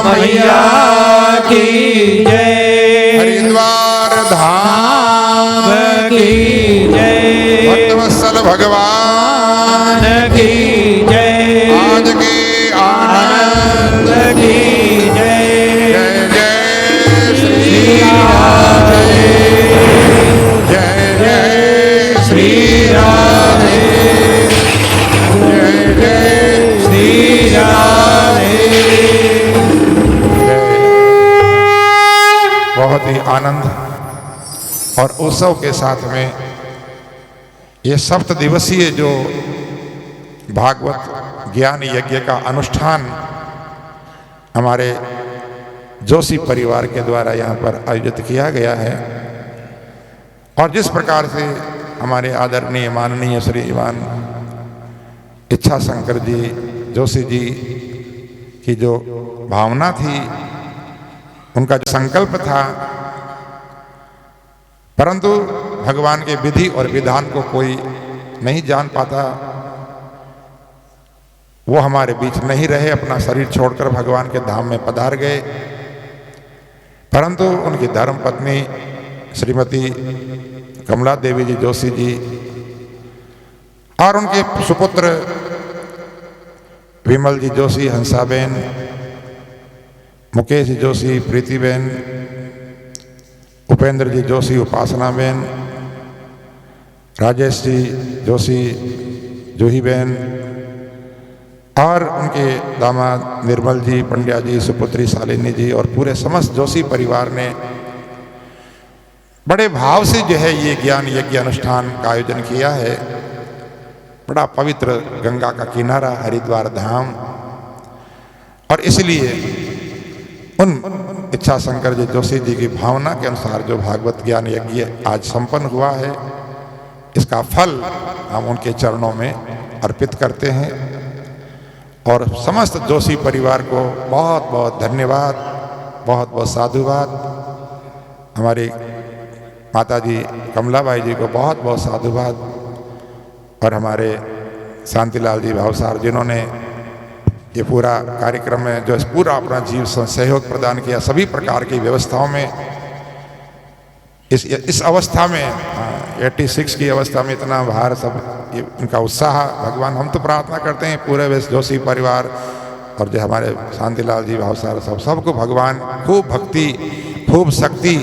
मैया की जय, हरिद्वार धाम की जय, भक्तवत्सल भगवान की जय, आज के आनंद की जय, जय जय श्री राधे, जय जय श्री राधे, जय जय श्री राधे। बहुत ही आनंद और उत्सव के साथ में ये 7 दिवसीय जो भागवत ज्ञान यज्ञ का अनुष्ठान हमारे जोशी परिवार के द्वारा यहाँ पर आयोजित किया गया है। और जिस प्रकार से हमारे आदरणीय माननीय श्रीमान इच्छा शंकर जी जोशी जी की जो भावना थी, उनका जो संकल्प था, परंतु भगवान के विधि और विधान को कोई नहीं जान पाता। वो हमारे बीच नहीं रहे, अपना शरीर छोड़कर भगवान के धाम में पधार गए। परंतु उनकी धर्म पत्नी श्रीमती कमला देवी जी जोशी जी और उनके सुपुत्र विमल जी जोशी, हंसाबेन, मुकेश जी जोशी, प्रीतिबेन, उपेंद्र जी जोशी, उपासनाबेन, राजेश जी जोशी, जूहीबेन और उनके दामाद निर्मल जी, पंड्या जी, सुपुत्री शालिनी जी और पूरे समस्त जोशी परिवार ने बड़े भाव से जो है ये ज्ञान यज्ञ अनुष्ठान का आयोजन किया है। बड़ा पवित्र गंगा का किनारा हरिद्वार धाम, और इसलिए उन इच्छा शंकर जी जोशी जी की भावना के अनुसार जो भागवत ज्ञान यज्ञ आज संपन्न हुआ है, इसका फल हम उनके चरणों में अर्पित करते हैं। और समस्त जोशी परिवार को बहुत बहुत धन्यवाद, बहुत बहुत साधुवाद। हमारी माता जी कमलाबाई जी को बहुत बहुत साधुवाद, और हमारे शांतिलाल जी भावसार जिन्होंने ये पूरा कार्यक्रम में जो पूरा अपना जीव सहयोग प्रदान किया, सभी प्रकार की व्यवस्थाओं में। इस अवस्था में 86 की अवस्था में इतना भार, सब ये उनका उत्साह, भगवान हम तो प्रार्थना करते हैं पूरे वेश जोशी परिवार और जो हमारे शांतिलाल जी भावसार सबको भगवान खूब भक्ति, खूब शक्ति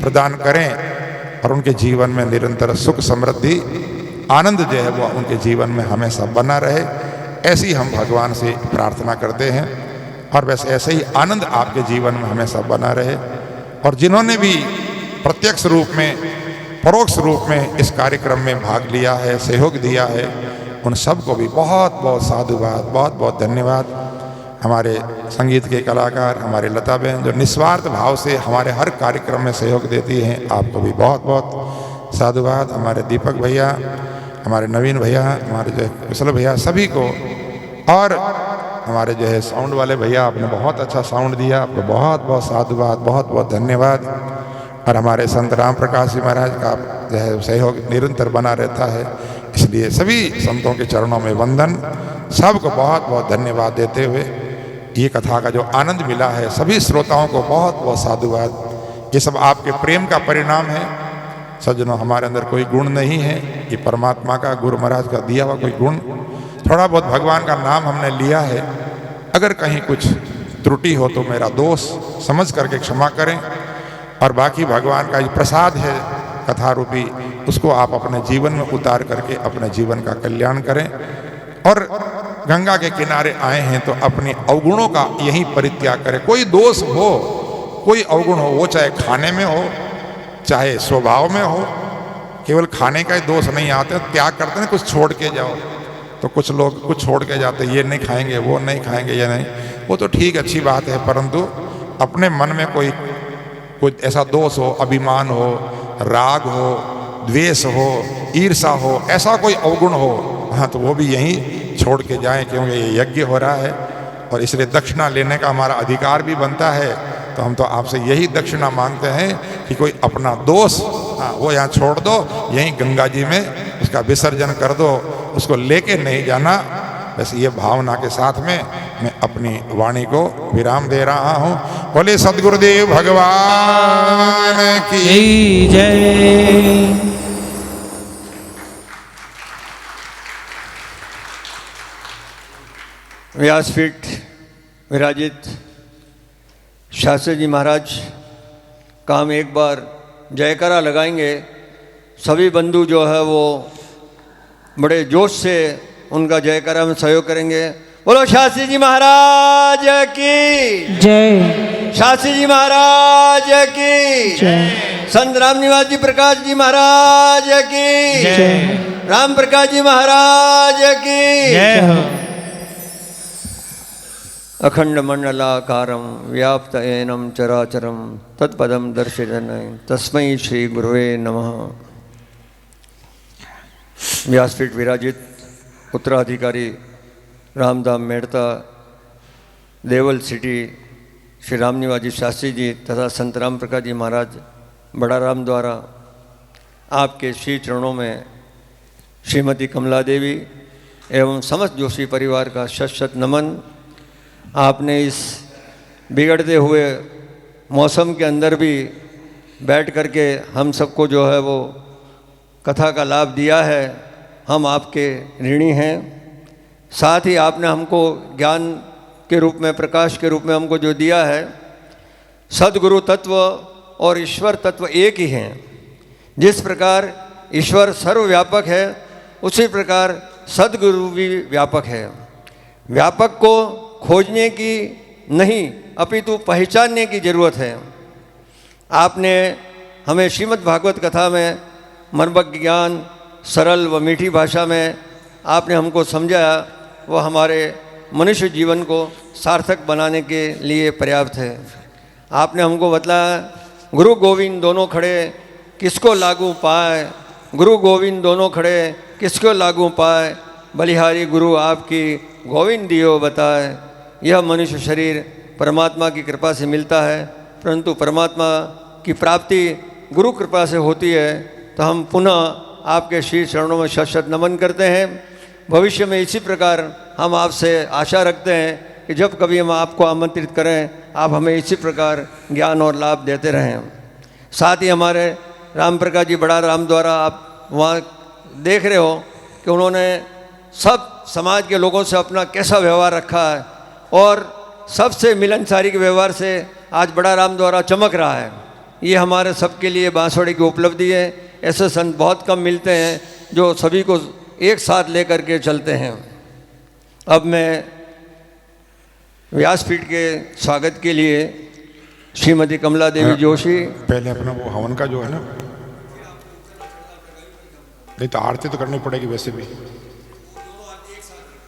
प्रदान करें। और उनके जीवन में निरंतर सुख समृद्धि आनंद जो है वो उनके जीवन में हमेशा बना रहे, ऐसी हम भगवान से प्रार्थना करते हैं। और बस ऐसे ही आनंद आपके जीवन में हमेशा बना रहे। और जिन्होंने भी प्रत्यक्ष रूप में परोक्ष रूप में इस कार्यक्रम में भाग लिया है, सहयोग दिया है, उन सबको भी बहुत बहुत साधुवाद, बहुत बहुत धन्यवाद। हमारे संगीत के कलाकार हमारे लता बहन जो निस्वार्थ भाव से हमारे हर कार्यक्रम में सहयोग देती हैं, आपको भी बहुत बहुत साधुवाद। हमारे दीपक भैया, हमारे नवीन भैया, हमारे जो कुशल भैया, सभी को। और हमारे जो है साउंड वाले भैया, आपने बहुत अच्छा साउंड दिया, आपको बहुत बहुत साधुवाद, बहुत बहुत धन्यवाद। और हमारे संत राम प्रकाश जी महाराज का जो है सहयोग निरंतर बना रहता है, इसलिए सभी संतों के चरणों में वंदन। सबको बहुत बहुत धन्यवाद देते हुए ये कथा का जो आनंद मिला है, सभी श्रोताओं को बहुत बहुत साधुवाद। ये सब आपके प्रेम का परिणाम है सज्जनों। हमारे अंदर कोई गुण नहीं है, ये परमात्मा का, गुरु महाराज का दिया हुआ कोई गुण। थोड़ा बहुत भगवान का नाम हमने लिया है, अगर कहीं कुछ त्रुटि हो तो मेरा दोष समझ करके क्षमा करें। और बाकी भगवान का जो प्रसाद है कथा रूपी, उसको आप अपने जीवन में उतार करके अपने जीवन का कल्याण करें। और गंगा के किनारे आए हैं तो अपने अवगुणों का यही परित्याग करें। कोई दोष हो, कोई अवगुण हो, वो चाहे खाने में हो, चाहे स्वभाव में हो, केवल खाने का ही दोष नहीं आते, त्याग करते हैं कुछ छोड़ के जाओ। तो कुछ लोग कुछ छोड़ के जाते, ये नहीं खाएंगे, वो नहीं खाएंगे, ये नहीं, वो तो ठीक अच्छी बात है, परंतु अपने मन में कोई ऐसा दोष हो, अभिमान हो, राग हो, द्वेष हो, ईर्षा हो, ऐसा कोई अवगुण हो, हाँ तो वो भी यहीं छोड़ के जाएं, क्योंकि ये यज्ञ हो रहा है और इसलिए दक्षिणा लेने का हमारा अधिकार भी बनता है। तो हम तो आपसे यही दक्षिणा मांगते हैं कि कोई अपना दोष, हाँ वो यहाँ छोड़ दो, यहीं गंगा जी में उसका विसर्जन कर दो, उसको लेके नहीं जाना। बस ये भावना के साथ में मैं अपनी वाणी को विराम दे रहा हूँ। बोले सद्गुरुदेव भगवान की जय। व्यासपीठ विराजित शास्त्री जी महाराज का हम एक बार जयकारा लगाएंगे। सभी बंधु जो है वो बड़े जोश से उनका जयकारा में सहयोग करेंगे। बोलो शास्त्री जी महाराज की जय। शास्त्री जी महाराज की जय। संत राम निवास जी प्रकाश जी महाराज की जय। राम प्रकाश जी महाराज की जय हो। अखंड मंडलाकारं व्याप्त एनं चराचरं तत्पदं दर्शितन तस्मै श्री गुरुवे नमः। व्यासपीठ विराजित उत्तराधिकारी रामधाम मेड़ता देवल सिटी श्री रामनिवास जी शास्त्री जी तथा संत राम प्रकाश जी महाराज बड़ा राम द्वारा आपके श्री चरणों में श्रीमती कमला देवी एवं समस्त जोशी परिवार का शत शत नमन। आपने इस बिगड़ते हुए मौसम के अंदर भी बैठ करके हम सबको जो है वो कथा का लाभ दिया है, हम आपके ऋणी हैं। साथ ही आपने हमको ज्ञान के रूप में, प्रकाश के रूप में हमको जो दिया है, सद्गुरु तत्व और ईश्वर तत्व एक ही हैं। जिस प्रकार ईश्वर सर्वव्यापक है, उसी प्रकार सद्गुरु भी व्यापक है। व्यापक को खोजने की नहीं अपितु पहचानने की ज़रूरत है। आपने हमें श्रीमद् भागवत कथा में मर्मज्ञ ज्ञान सरल व मीठी भाषा में आपने हमको समझाया, वो हमारे मनुष्य जीवन को सार्थक बनाने के लिए पर्याप्त है। आपने हमको बतलाया गुरु गोविंद दोनों खड़े किसको लागू पाए, गुरु गोविंद दोनों खड़े किसको लागू पाए, बलिहारी गुरु आपकी गोविंद दियो बताए। यह मनुष्य शरीर परमात्मा की कृपा से मिलता है, परंतु परमात्मा की प्राप्ति गुरु कृपा से होती है। तो हम पुनः आपके श्री चरणों में शत शत नमन करते हैं। भविष्य में इसी प्रकार हम आपसे आशा रखते हैं कि जब कभी हम आपको आमंत्रित करें, आप हमें इसी प्रकार ज्ञान और लाभ देते रहें। साथ ही हमारे राम प्रकाश जी बड़ा राम द्वारा आप वहाँ देख रहे हो कि उन्होंने सब समाज के लोगों से अपना कैसा व्यवहार रखा है और सबसे मिलनसारी के व्यवहार से आज बड़ा राम द्वारा चमक रहा है। ये हमारे सबके लिए बांसवाड़े की उपलब्धि है। ऐसे संत बहुत कम मिलते हैं जो सभी को एक साथ लेकर के चलते हैं। अब मैं व्यासपीठ के स्वागत के लिए श्रीमती कमला देवी जोशी। पहले अपना वो हवन का जो है ना, नहीं तो आरती तो करनी पड़ेगी वैसे भी।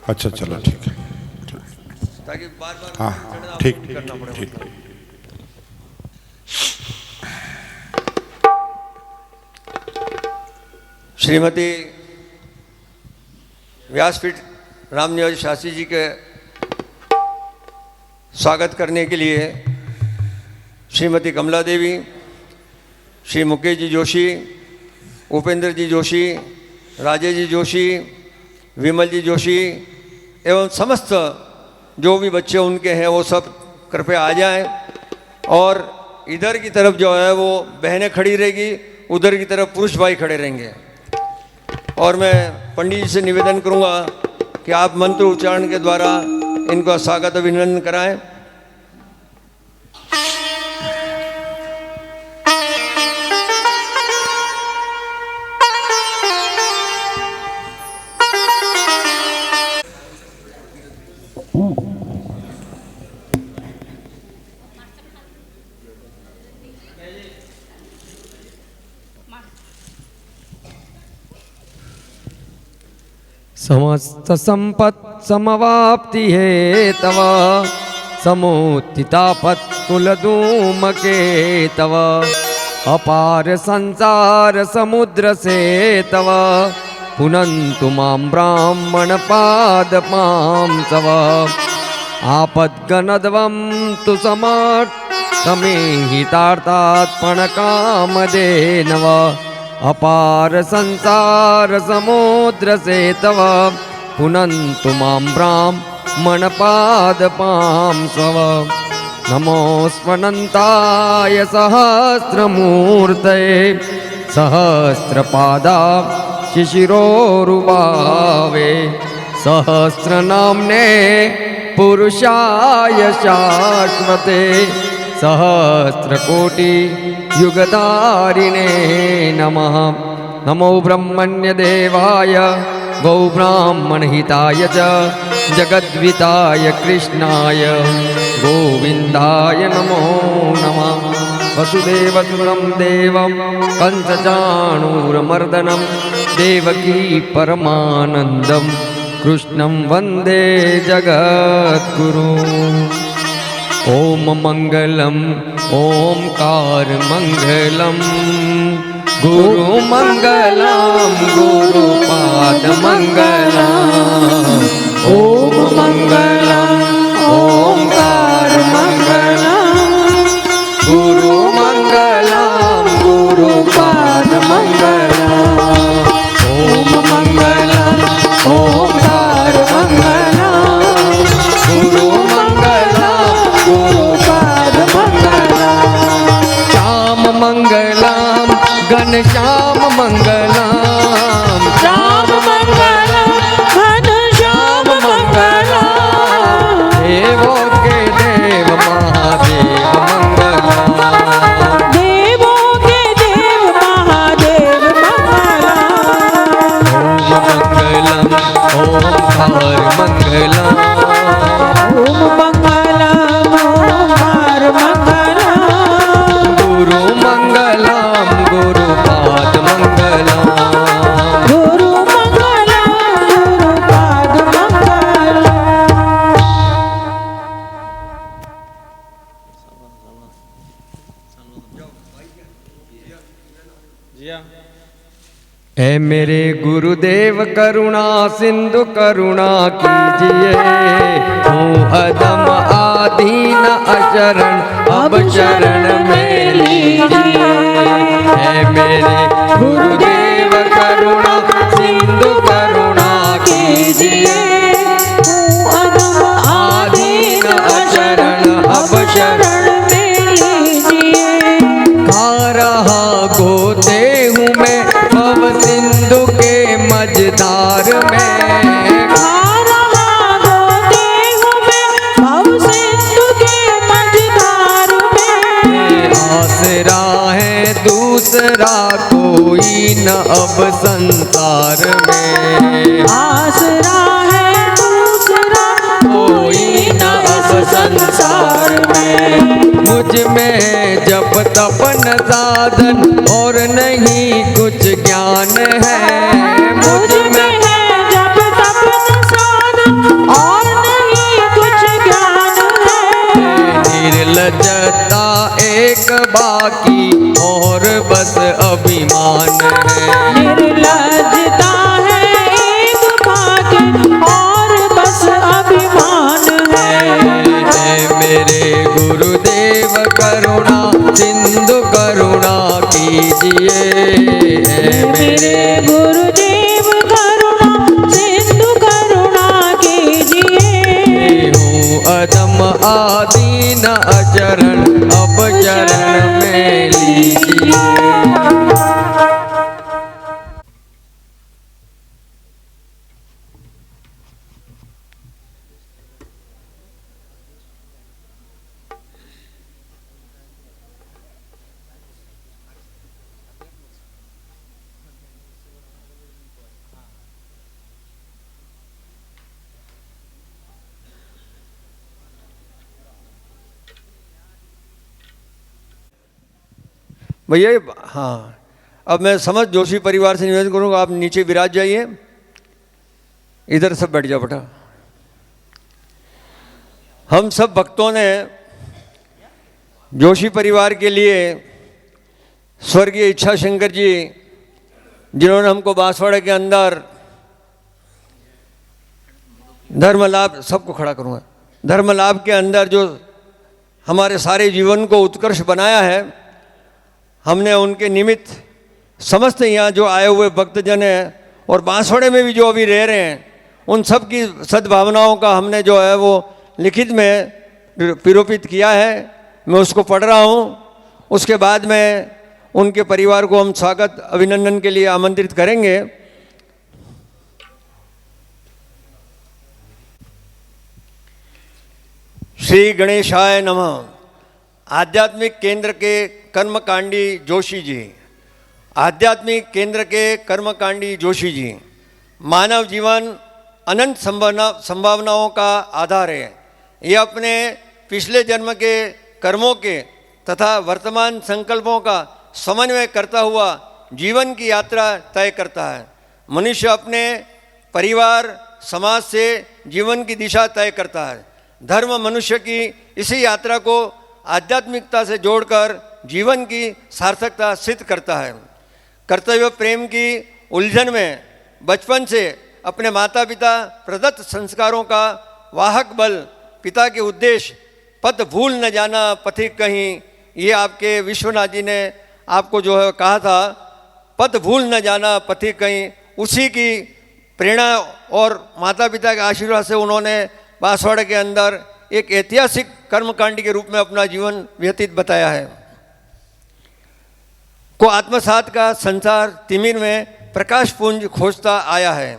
अच्छा चलो ठीक है, ताकि बार बार हाँ ठीक करना पड़े। ठीक। श्रीमती व्यासपीठ रामनिवास शास्त्री जी के स्वागत करने के लिए श्रीमती कमला देवी, श्री मुकेश जी जोशी, उपेंद्र जी जोशी, राजेश जी जोशी, विमल जी जोशी एवं समस्त जो भी बच्चे उनके हैं वो सब कृपया आ जाएं। और इधर की तरफ जो है वो बहनें खड़ी रहेगी, उधर की तरफ पुरुष भाई खड़े रहेंगे। और मैं पंडित जी से निवेदन करूंगा कि आप मंत्र उच्चारण के द्वारा इनका स्वागत अभिनंदन कराएं। समस्त संपत् समवाप्ति है तव, समुत्थितापत् कुलधूम के तव, अपार संसार समुद्र से तव, पुनन्तु मां ब्राह्मण पाद पांसव, आपद्गनद्वं तु समहितार्थात्पण कामधेनव, अपार संसार समुद्र से तव, पुनन्तु मां ब्राह्मण पाद पांसव। नमोऽस्मन्ताय सहस्रमूर्तये, सहस्रपादा शिशिरोरुभावे, सहस्रनाम्ने पुरुषाय शाश्वते, सहस्रकोटि युगधारिणे नमः। नमो ब्रह्मण्यदेवाय गौ ब्राह्मणहिताय च जगद्विताय कृष्णाय गोविन्दाय नमो नमः। वसुदेवसुतं देवं कंसचाणूरमर्दनं देवकी परमानन्दं कृष्णं वन्दे जगद्गुरुम्। ओम मंगलम ओमकार मंगलम, गुरु मंगलम गुरुपाद मंगलम। ओम मंगलम ओमकार मंगलम, गुरु मंगलम गुरुपाद मंगलम। ओम मंगलम ओमकार मंगलम, गुरु मंगलम घनश्याम मंगलम, श्याम मंगलम घनश्याम मंगलम, देवों के देव महादेव मंगलम, देवों के देव महादेव मंगलम। ओम मंगलम ओमकार मंगलम, ओम मंगलम ओमकार मंगलम, गुरु मंगलम गुरुपाद मंगलम, गुरु मंगलम गुरुपाद मंगलम। ऐ मेरे गुरुदेव करुणा सिंधु करुणा कीजिए, हूँ अदम आदीन अशरण अब शरण में लीजिए। ऐ मेरे गुरुदेव करुणा सिंधु करुणा कीजिए, हूँ अदम आदीन अशरण अब शरण में लीजिए। खा रहा गोते हूँ मैं भव सिंधु के मझधार में, खा रहा गोते हूँ मैं भव सिंधु के मझधार में। आसरा दूसरा कोई न अब संसार में, आसरा है दूसरा कोई न अब संसार में। मुझ में है जप तपन साधन और नहीं कुछ ज्ञान है, मुझ में है जप तपन साधन और नहीं कुछ ज्ञान है। निर्लजता एक बाकी और बस अभिमान है, निर्लजता है एक भाग्य और बस अभिमान है। मेरे गुरुदेव करुणा सिंधु करुणा कीजिए, मेरे गुरुदेव करुणा सिंधु करुणा कीजिए। हूँ अदम आदीन अचरण अब चरण में लीजिए। भैया हाँ, अब मैं समझ जोशी परिवार से निवेदन करूँगा, आप नीचे विराज जाइए, इधर सब बैठ जाओ बेटा। हम सब भक्तों ने जोशी परिवार के लिए स्वर्गीय इच्छा शंकर जी, जिन्होंने हमको बांसवाड़ा के अंदर धर्म लाभ, सबको खड़ा करूँगा, धर्म लाभ के अंदर जो हमारे सारे जीवन को उत्कर्ष बनाया है, हमने उनके निमित्त समस्त यहाँ जो आए हुए भक्तजन हैं और बांसवाड़े में भी जो अभी रह रहे हैं, उन सब की सद्भावनाओं का हमने जो है वो लिखित में पिरोपित किया है। मैं उसको पढ़ रहा हूँ, उसके बाद में उनके परिवार को हम स्वागत अभिनंदन के लिए आमंत्रित करेंगे। श्री गणेशाय नमः। आध्यात्मिक केंद्र के कर्मकांडी जोशी जी, आध्यात्मिक केंद्र के कर्मकांडी जोशी जी, मानव जीवन अनंत संभावनाओं का आधार है। ये अपने पिछले जन्म के कर्मों के तथा वर्तमान संकल्पों का समन्वय करता हुआ जीवन की यात्रा तय करता है। मनुष्य अपने परिवार समाज से जीवन की दिशा तय करता है। धर्म मनुष्य की इसी यात्रा को आध्यात्मिकता से जोड़कर जीवन की सार्थकता सिद्ध करता है। कर्तव्य प्रेम की उलझन में बचपन से अपने माता पिता प्रदत्त संस्कारों का वाहक बल, पिता के उद्देश्य पथ भूल न जाना पथिक कहीं, ये आपके विश्वनाथ जी ने आपको जो है कहा था, पथ भूल न जाना पथिक कहीं, उसी की प्रेरणा और माता पिता के आशीर्वाद से उन्होंने बांसवाड़ा के अंदर एक ऐतिहासिक कर्मकांडी के रूप में अपना जीवन व्यतीत बताया है। को आत्मसात का संसार तिमिर में प्रकाश पुंज खोजता आया है।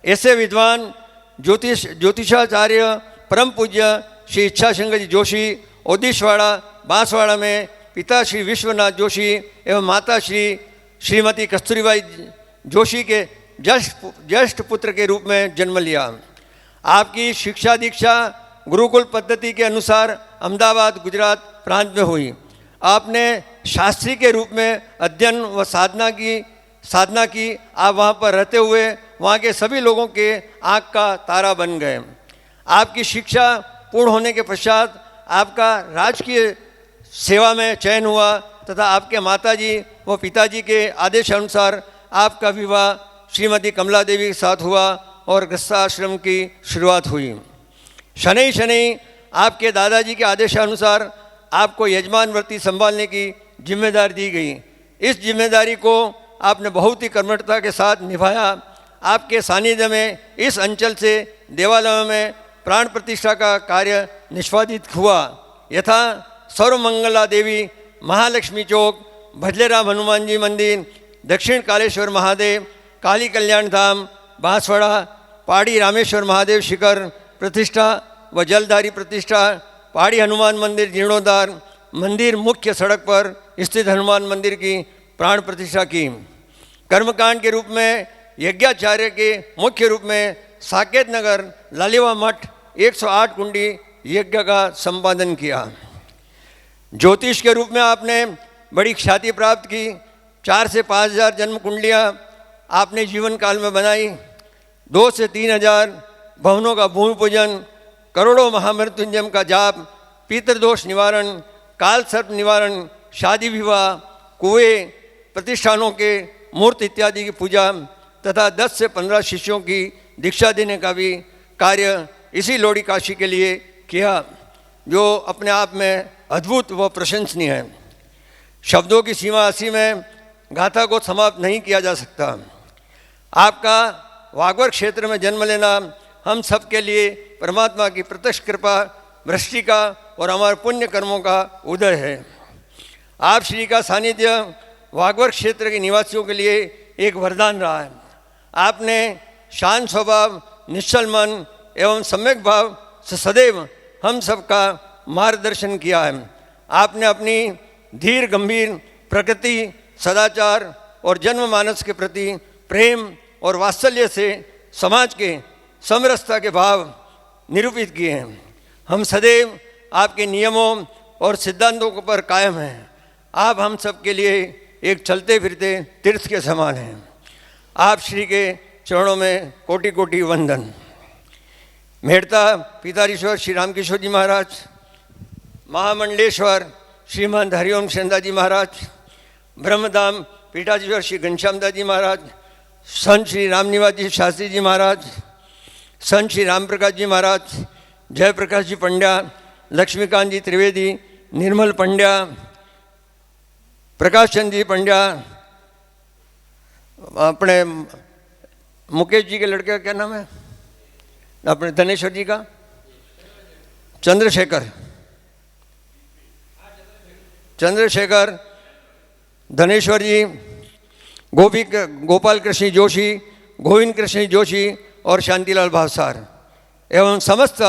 ऐसे विद्वान ज्योतिषाचार्य परम पूज्य श्री इच्छा शंकर जी जोशी ओदिशवाड़ा बांसवाड़ा में पिता श्री विश्वनाथ जोशी एवं माता श्रीमती कस्तूरीबाई जोशी के ज्येष्ठ पुत्र के रूप में जन्म लिया। आपकी शिक्षा दीक्षा गुरुकुल पद्धति के अनुसार अहमदाबाद गुजरात प्रांत में हुई। आपने शास्त्री के रूप में अध्ययन व साधना की। आप वहाँ पर रहते हुए वहाँ के सभी लोगों के आँख का तारा बन गए। आपकी शिक्षा पूर्ण होने के पश्चात आपका राजकीय सेवा में चयन हुआ तथा आपके माताजी व पिताजी के आदेशानुसार आपका विवाह श्रीमती कमला देवी के साथ हुआ और गृहस्थाश्रम की शुरुआत हुई। शनै शनै आपके दादाजी के आदेशानुसार आपको यजमान वृत्ति संभालने की जिम्मेदारी दी गई। इस जिम्मेदारी को आपने बहुत ही कर्मठता के साथ निभाया। आपके सानिध्य में इस अंचल से देवालयों में प्राण प्रतिष्ठा का कार्य निष्पादित हुआ, यथा सर्वमंगला देवी महालक्ष्मी चौक, भजलेराम हनुमान जी मंदिर, दक्षिण कालेश्वर महादेव, काली कल्याण धाम बांसवाड़ा, पहाड़ी रामेश्वर महादेव शिखर प्रतिष्ठा व जलधारी प्रतिष्ठा, पहाड़ी हनुमान मंदिर जीर्णोद्धार, मंदिर मुख्य सड़क पर स्थित हनुमान मंदिर की प्राण प्रतिष्ठा की। कर्मकांड के रूप में यज्ञाचार्य के मुख्य रूप में साकेत नगर लालिवा मठ 108 कुंडी यज्ञ का संपादन किया। ज्योतिष के रूप में आपने बड़ी ख्याति प्राप्त की। 4 से 5 हज़ार जन्म कुंडलियाँ आपने जीवन काल में बनाई। 2 से 3 हज़ार भवनों का भूमि पूजन, करोड़ों महामृत्युंजय का जाप, पितृदोष निवारण, काल सर्प निवारण, शादी विवाह, कुएं, प्रतिष्ठानों के मूर्त इत्यादि की पूजा तथा 10 से 15 शिष्यों की दीक्षा देने का भी कार्य इसी लोडी काशी के लिए किया, जो अपने आप में अद्भुत व प्रशंसनीय है। शब्दों की सीमा असीम है, गाथा को समाप्त नहीं किया जा सकता। आपका वागवर क्षेत्र में जन्म लेना हम सब के लिए परमात्मा की प्रत्यक्ष कृपा, वृष्टि का और हमारे पुण्य कर्मों का उदय है। आप श्री का सानिध्य वागवर क्षेत्र के निवासियों के लिए एक वरदान रहा है। आपने शांत स्वभाव, निश्चल मन एवं सम्यक भाव से सदैव हम सबका मार्गदर्शन किया है। आपने अपनी धीर गंभीर प्रकृति, सदाचार और जनमानस के प्रति प्रेम और वात्सल्य से समाज के समरसता के भाव निरूपित किए हैं। हम सदैव आपके नियमों और सिद्धांतों पर कायम हैं। आप हम सब के लिए एक चलते फिरते तीर्थ के समान हैं। आप श्री के चरणों में कोटि कोटि वंदन। मेड़ता पितारीश्वर श्री रामकिशोर जी महाराज, महामंडलेश्वर श्रीमंत हरिओम सेंदा जी महाराज, ब्रह्मधाम पीठाधीश्वर श्री घनश्यामदास जी महाराज, संत श्री रामनिवास जी शास्त्री जी महाराज, संत श्री राम प्रकाश जी महाराज, जयप्रकाश जी पंड्या, लक्ष्मीकांत जी त्रिवेदी, निर्मल पंड्या, प्रकाश चंद जी पंड्या, अपने मुकेश जी के लड़के का क्या नाम है, अपने धनेश्वर जी का, चंद्रशेखर धनेश्वर जी, गोपाल कृष्ण जोशी, गोविंद कृष्ण जोशी और शांतिलाल भावसार एवं समस्त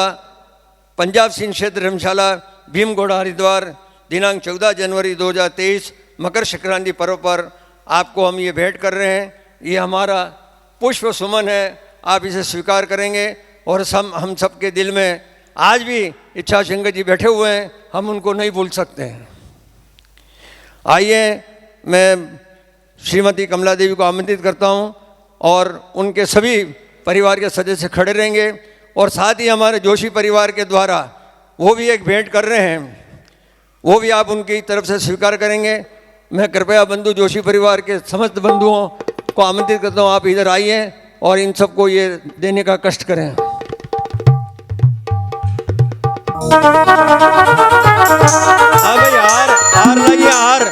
पंजाब सिंध क्षेत्र धर्मशाला भीमगोड़ा हरिद्वार दिनांक 14 जनवरी 2023 मकर संक्रांति पर्व पर आपको हम ये भेंट कर रहे हैं। ये हमारा पुष्प सुमन है, आप इसे स्वीकार करेंगे और हम सबके दिल में आज भी इच्छा शंकर जी बैठे हुए हैं, हम उनको नहीं भूल सकते हैं। आइए मैं श्रीमती कमला देवी को आमंत्रित करता हूं और उनके सभी परिवार के सदस्य खड़े रहेंगे और साथ ही हमारे जोशी परिवार के द्वारा वो भी एक भेंट कर रहे हैं, वो भी आप उनकी तरफ से स्वीकार करेंगे। मैं कृपया बंधु जोशी परिवार के समस्त बंधुओं को आमंत्रित करता हूँ, आप इधर आइए और इन सबको ये देने का कष्ट करें। हाँ भाई, हार लाइए, हार।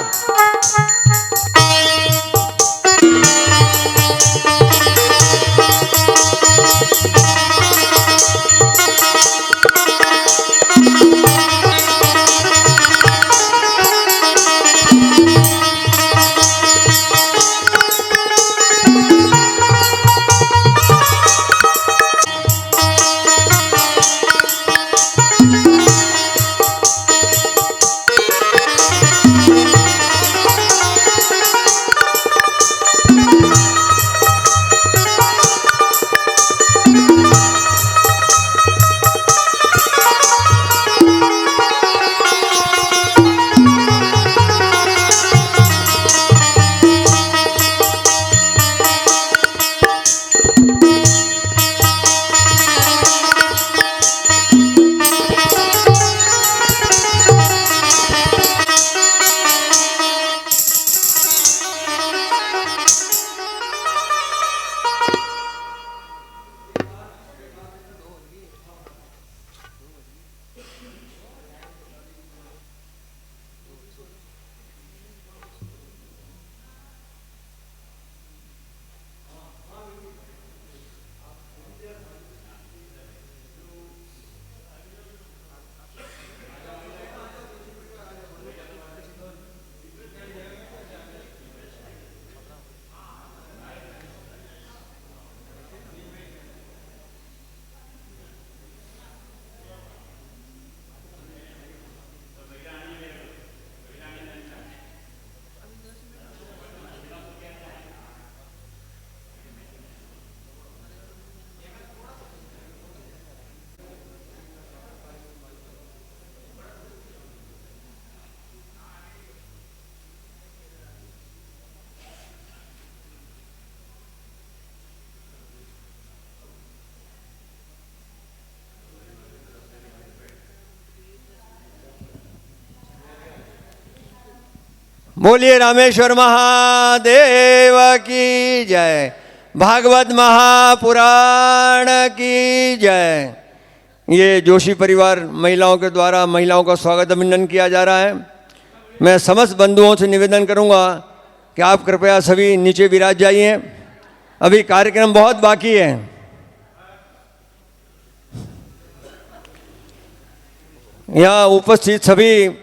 बोलिए रामेश्वर महादेव की जय, भागवत महापुराण की जय। ये जोशी परिवार महिलाओं के द्वारा महिलाओं का स्वागत अभिनंदन किया जा रहा है। मैं समस्त बंधुओं से निवेदन करूंगा कि आप कृपया सभी नीचे विराज जाइए, अभी कार्यक्रम बहुत बाकी है। यहाँ उपस्थित सभी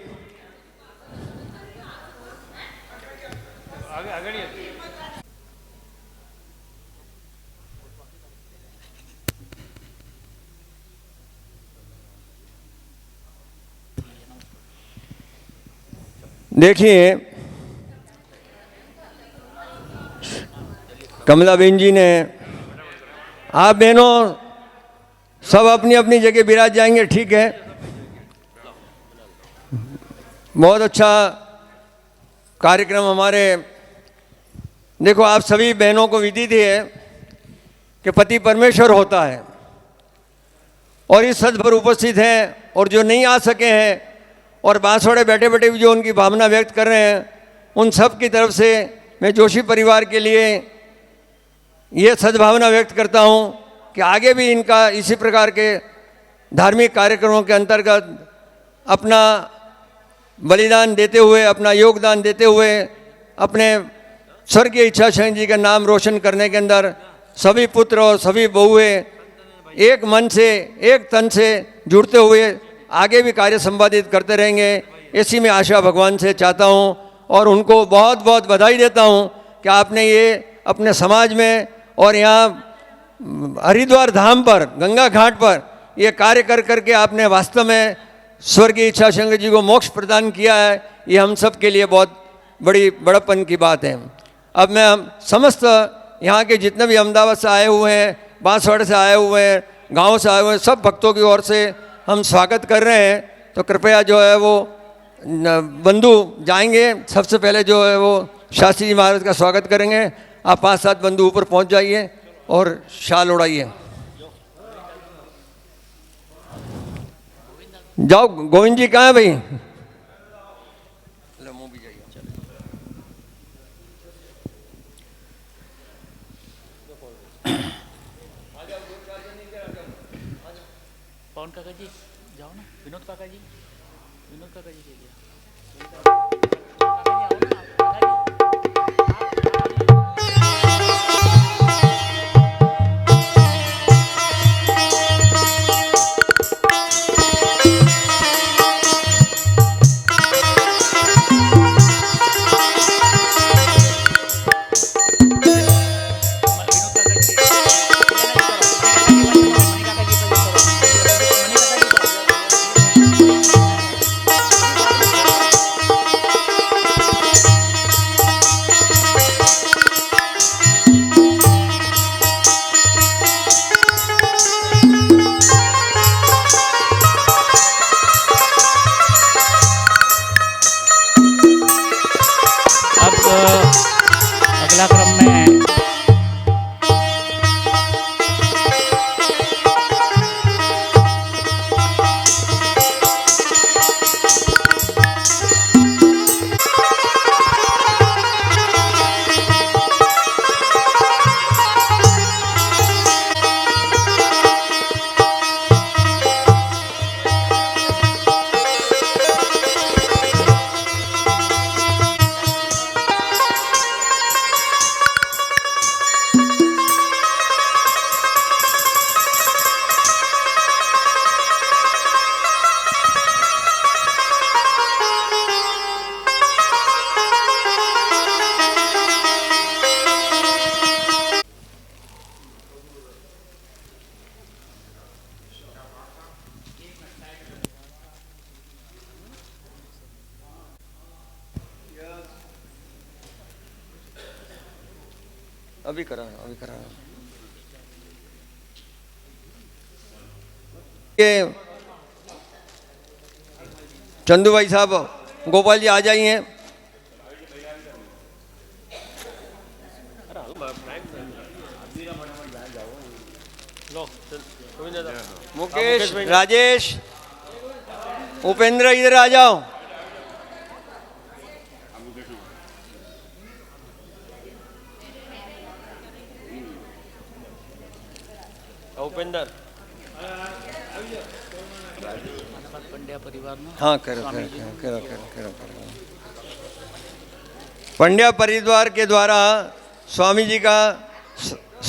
देखिए, कमलाबेन जी ने, आप बहनों सब अपनी अपनी जगह विराज जाएंगे, ठीक है। बहुत अच्छा कार्यक्रम हमारे। देखो, आप सभी बहनों को विदित है कि पति परमेश्वर होता है और इस सद पर उपस्थित हैं, और जो नहीं आ सके हैं और बांसवाड़े बैठे बैठे भी जो उनकी भावना व्यक्त कर रहे हैं, उन सब की तरफ से मैं जोशी परिवार के लिए ये सद्भावना व्यक्त करता हूँ कि आगे भी इनका इसी प्रकार के धार्मिक कार्यक्रमों के अंतर्गत अपना बलिदान देते हुए, अपना योगदान देते हुए अपने स्वर्गीय इच्छाशंकर जी का नाम रोशन करने के अंदर सभी पुत्र और सभी बहुएं एक मन से, एक तन से जुड़ते हुए आगे भी कार्य संपादित करते रहेंगे, इसी में आशा भगवान से चाहता हूँ। और उनको बहुत बहुत बधाई देता हूँ कि आपने ये अपने समाज में और यहाँ हरिद्वार धाम पर, गंगा घाट पर ये कार्य कर करके आपने वास्तव में स्वर्गीय इच्छाशंकर जी को मोक्ष प्रदान किया है। ये हम सब के लिए बहुत बड़ी बड़प्पन की बात है। अब मैं समस्त यहाँ के जितने भी अहमदाबाद से आए हुए हैं, बांसवाड़े से आए हुए हैं, गाँव से आए हुए हैं, सब भक्तों की ओर से हम स्वागत कर रहे हैं। तो कृपया जो है वो बंधु जाएंगे, सबसे पहले जो है वो शास्त्री जी महाराज का स्वागत करेंगे। आप 5-7 बंधु ऊपर पहुंच जाइए और शाल उड़ाइए। जाओ, गोविंद जी कहाँ है भाई? पवन काका जी जाओ ना, विनोद काका जी, विनोद काका जी के अगला क्रम में अभी करा ये चंदू भाई साहब, गोपाल जी आ जाइए। मुकेश, राजेश, उपेंद्र इधर आ जाओ। उपेंद्र पंड्या परिवार में हाँ करो पंड्या परिवार के द्वारा स्वामी जी का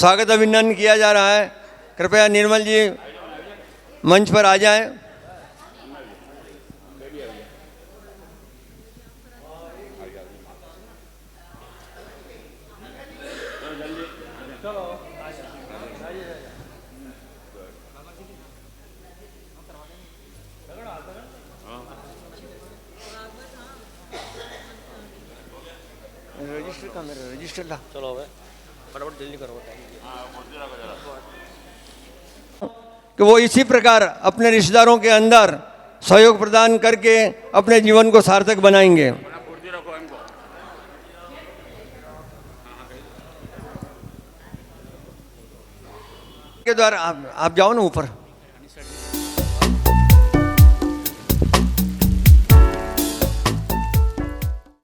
स्वागत अभिनंदन किया जा रहा है। कृपया निर्मल जी मंच पर आ जाएं। रजिस्टर का मेरा रजिस्टर ला चलो फटाफट जल्दी करो कि वो इसी प्रकार अपने रिश्तेदारों के अंदर सहयोग प्रदान करके अपने जीवन को सार्थक बनाएंगे। के द्वारा आप जाओ ना ऊपर।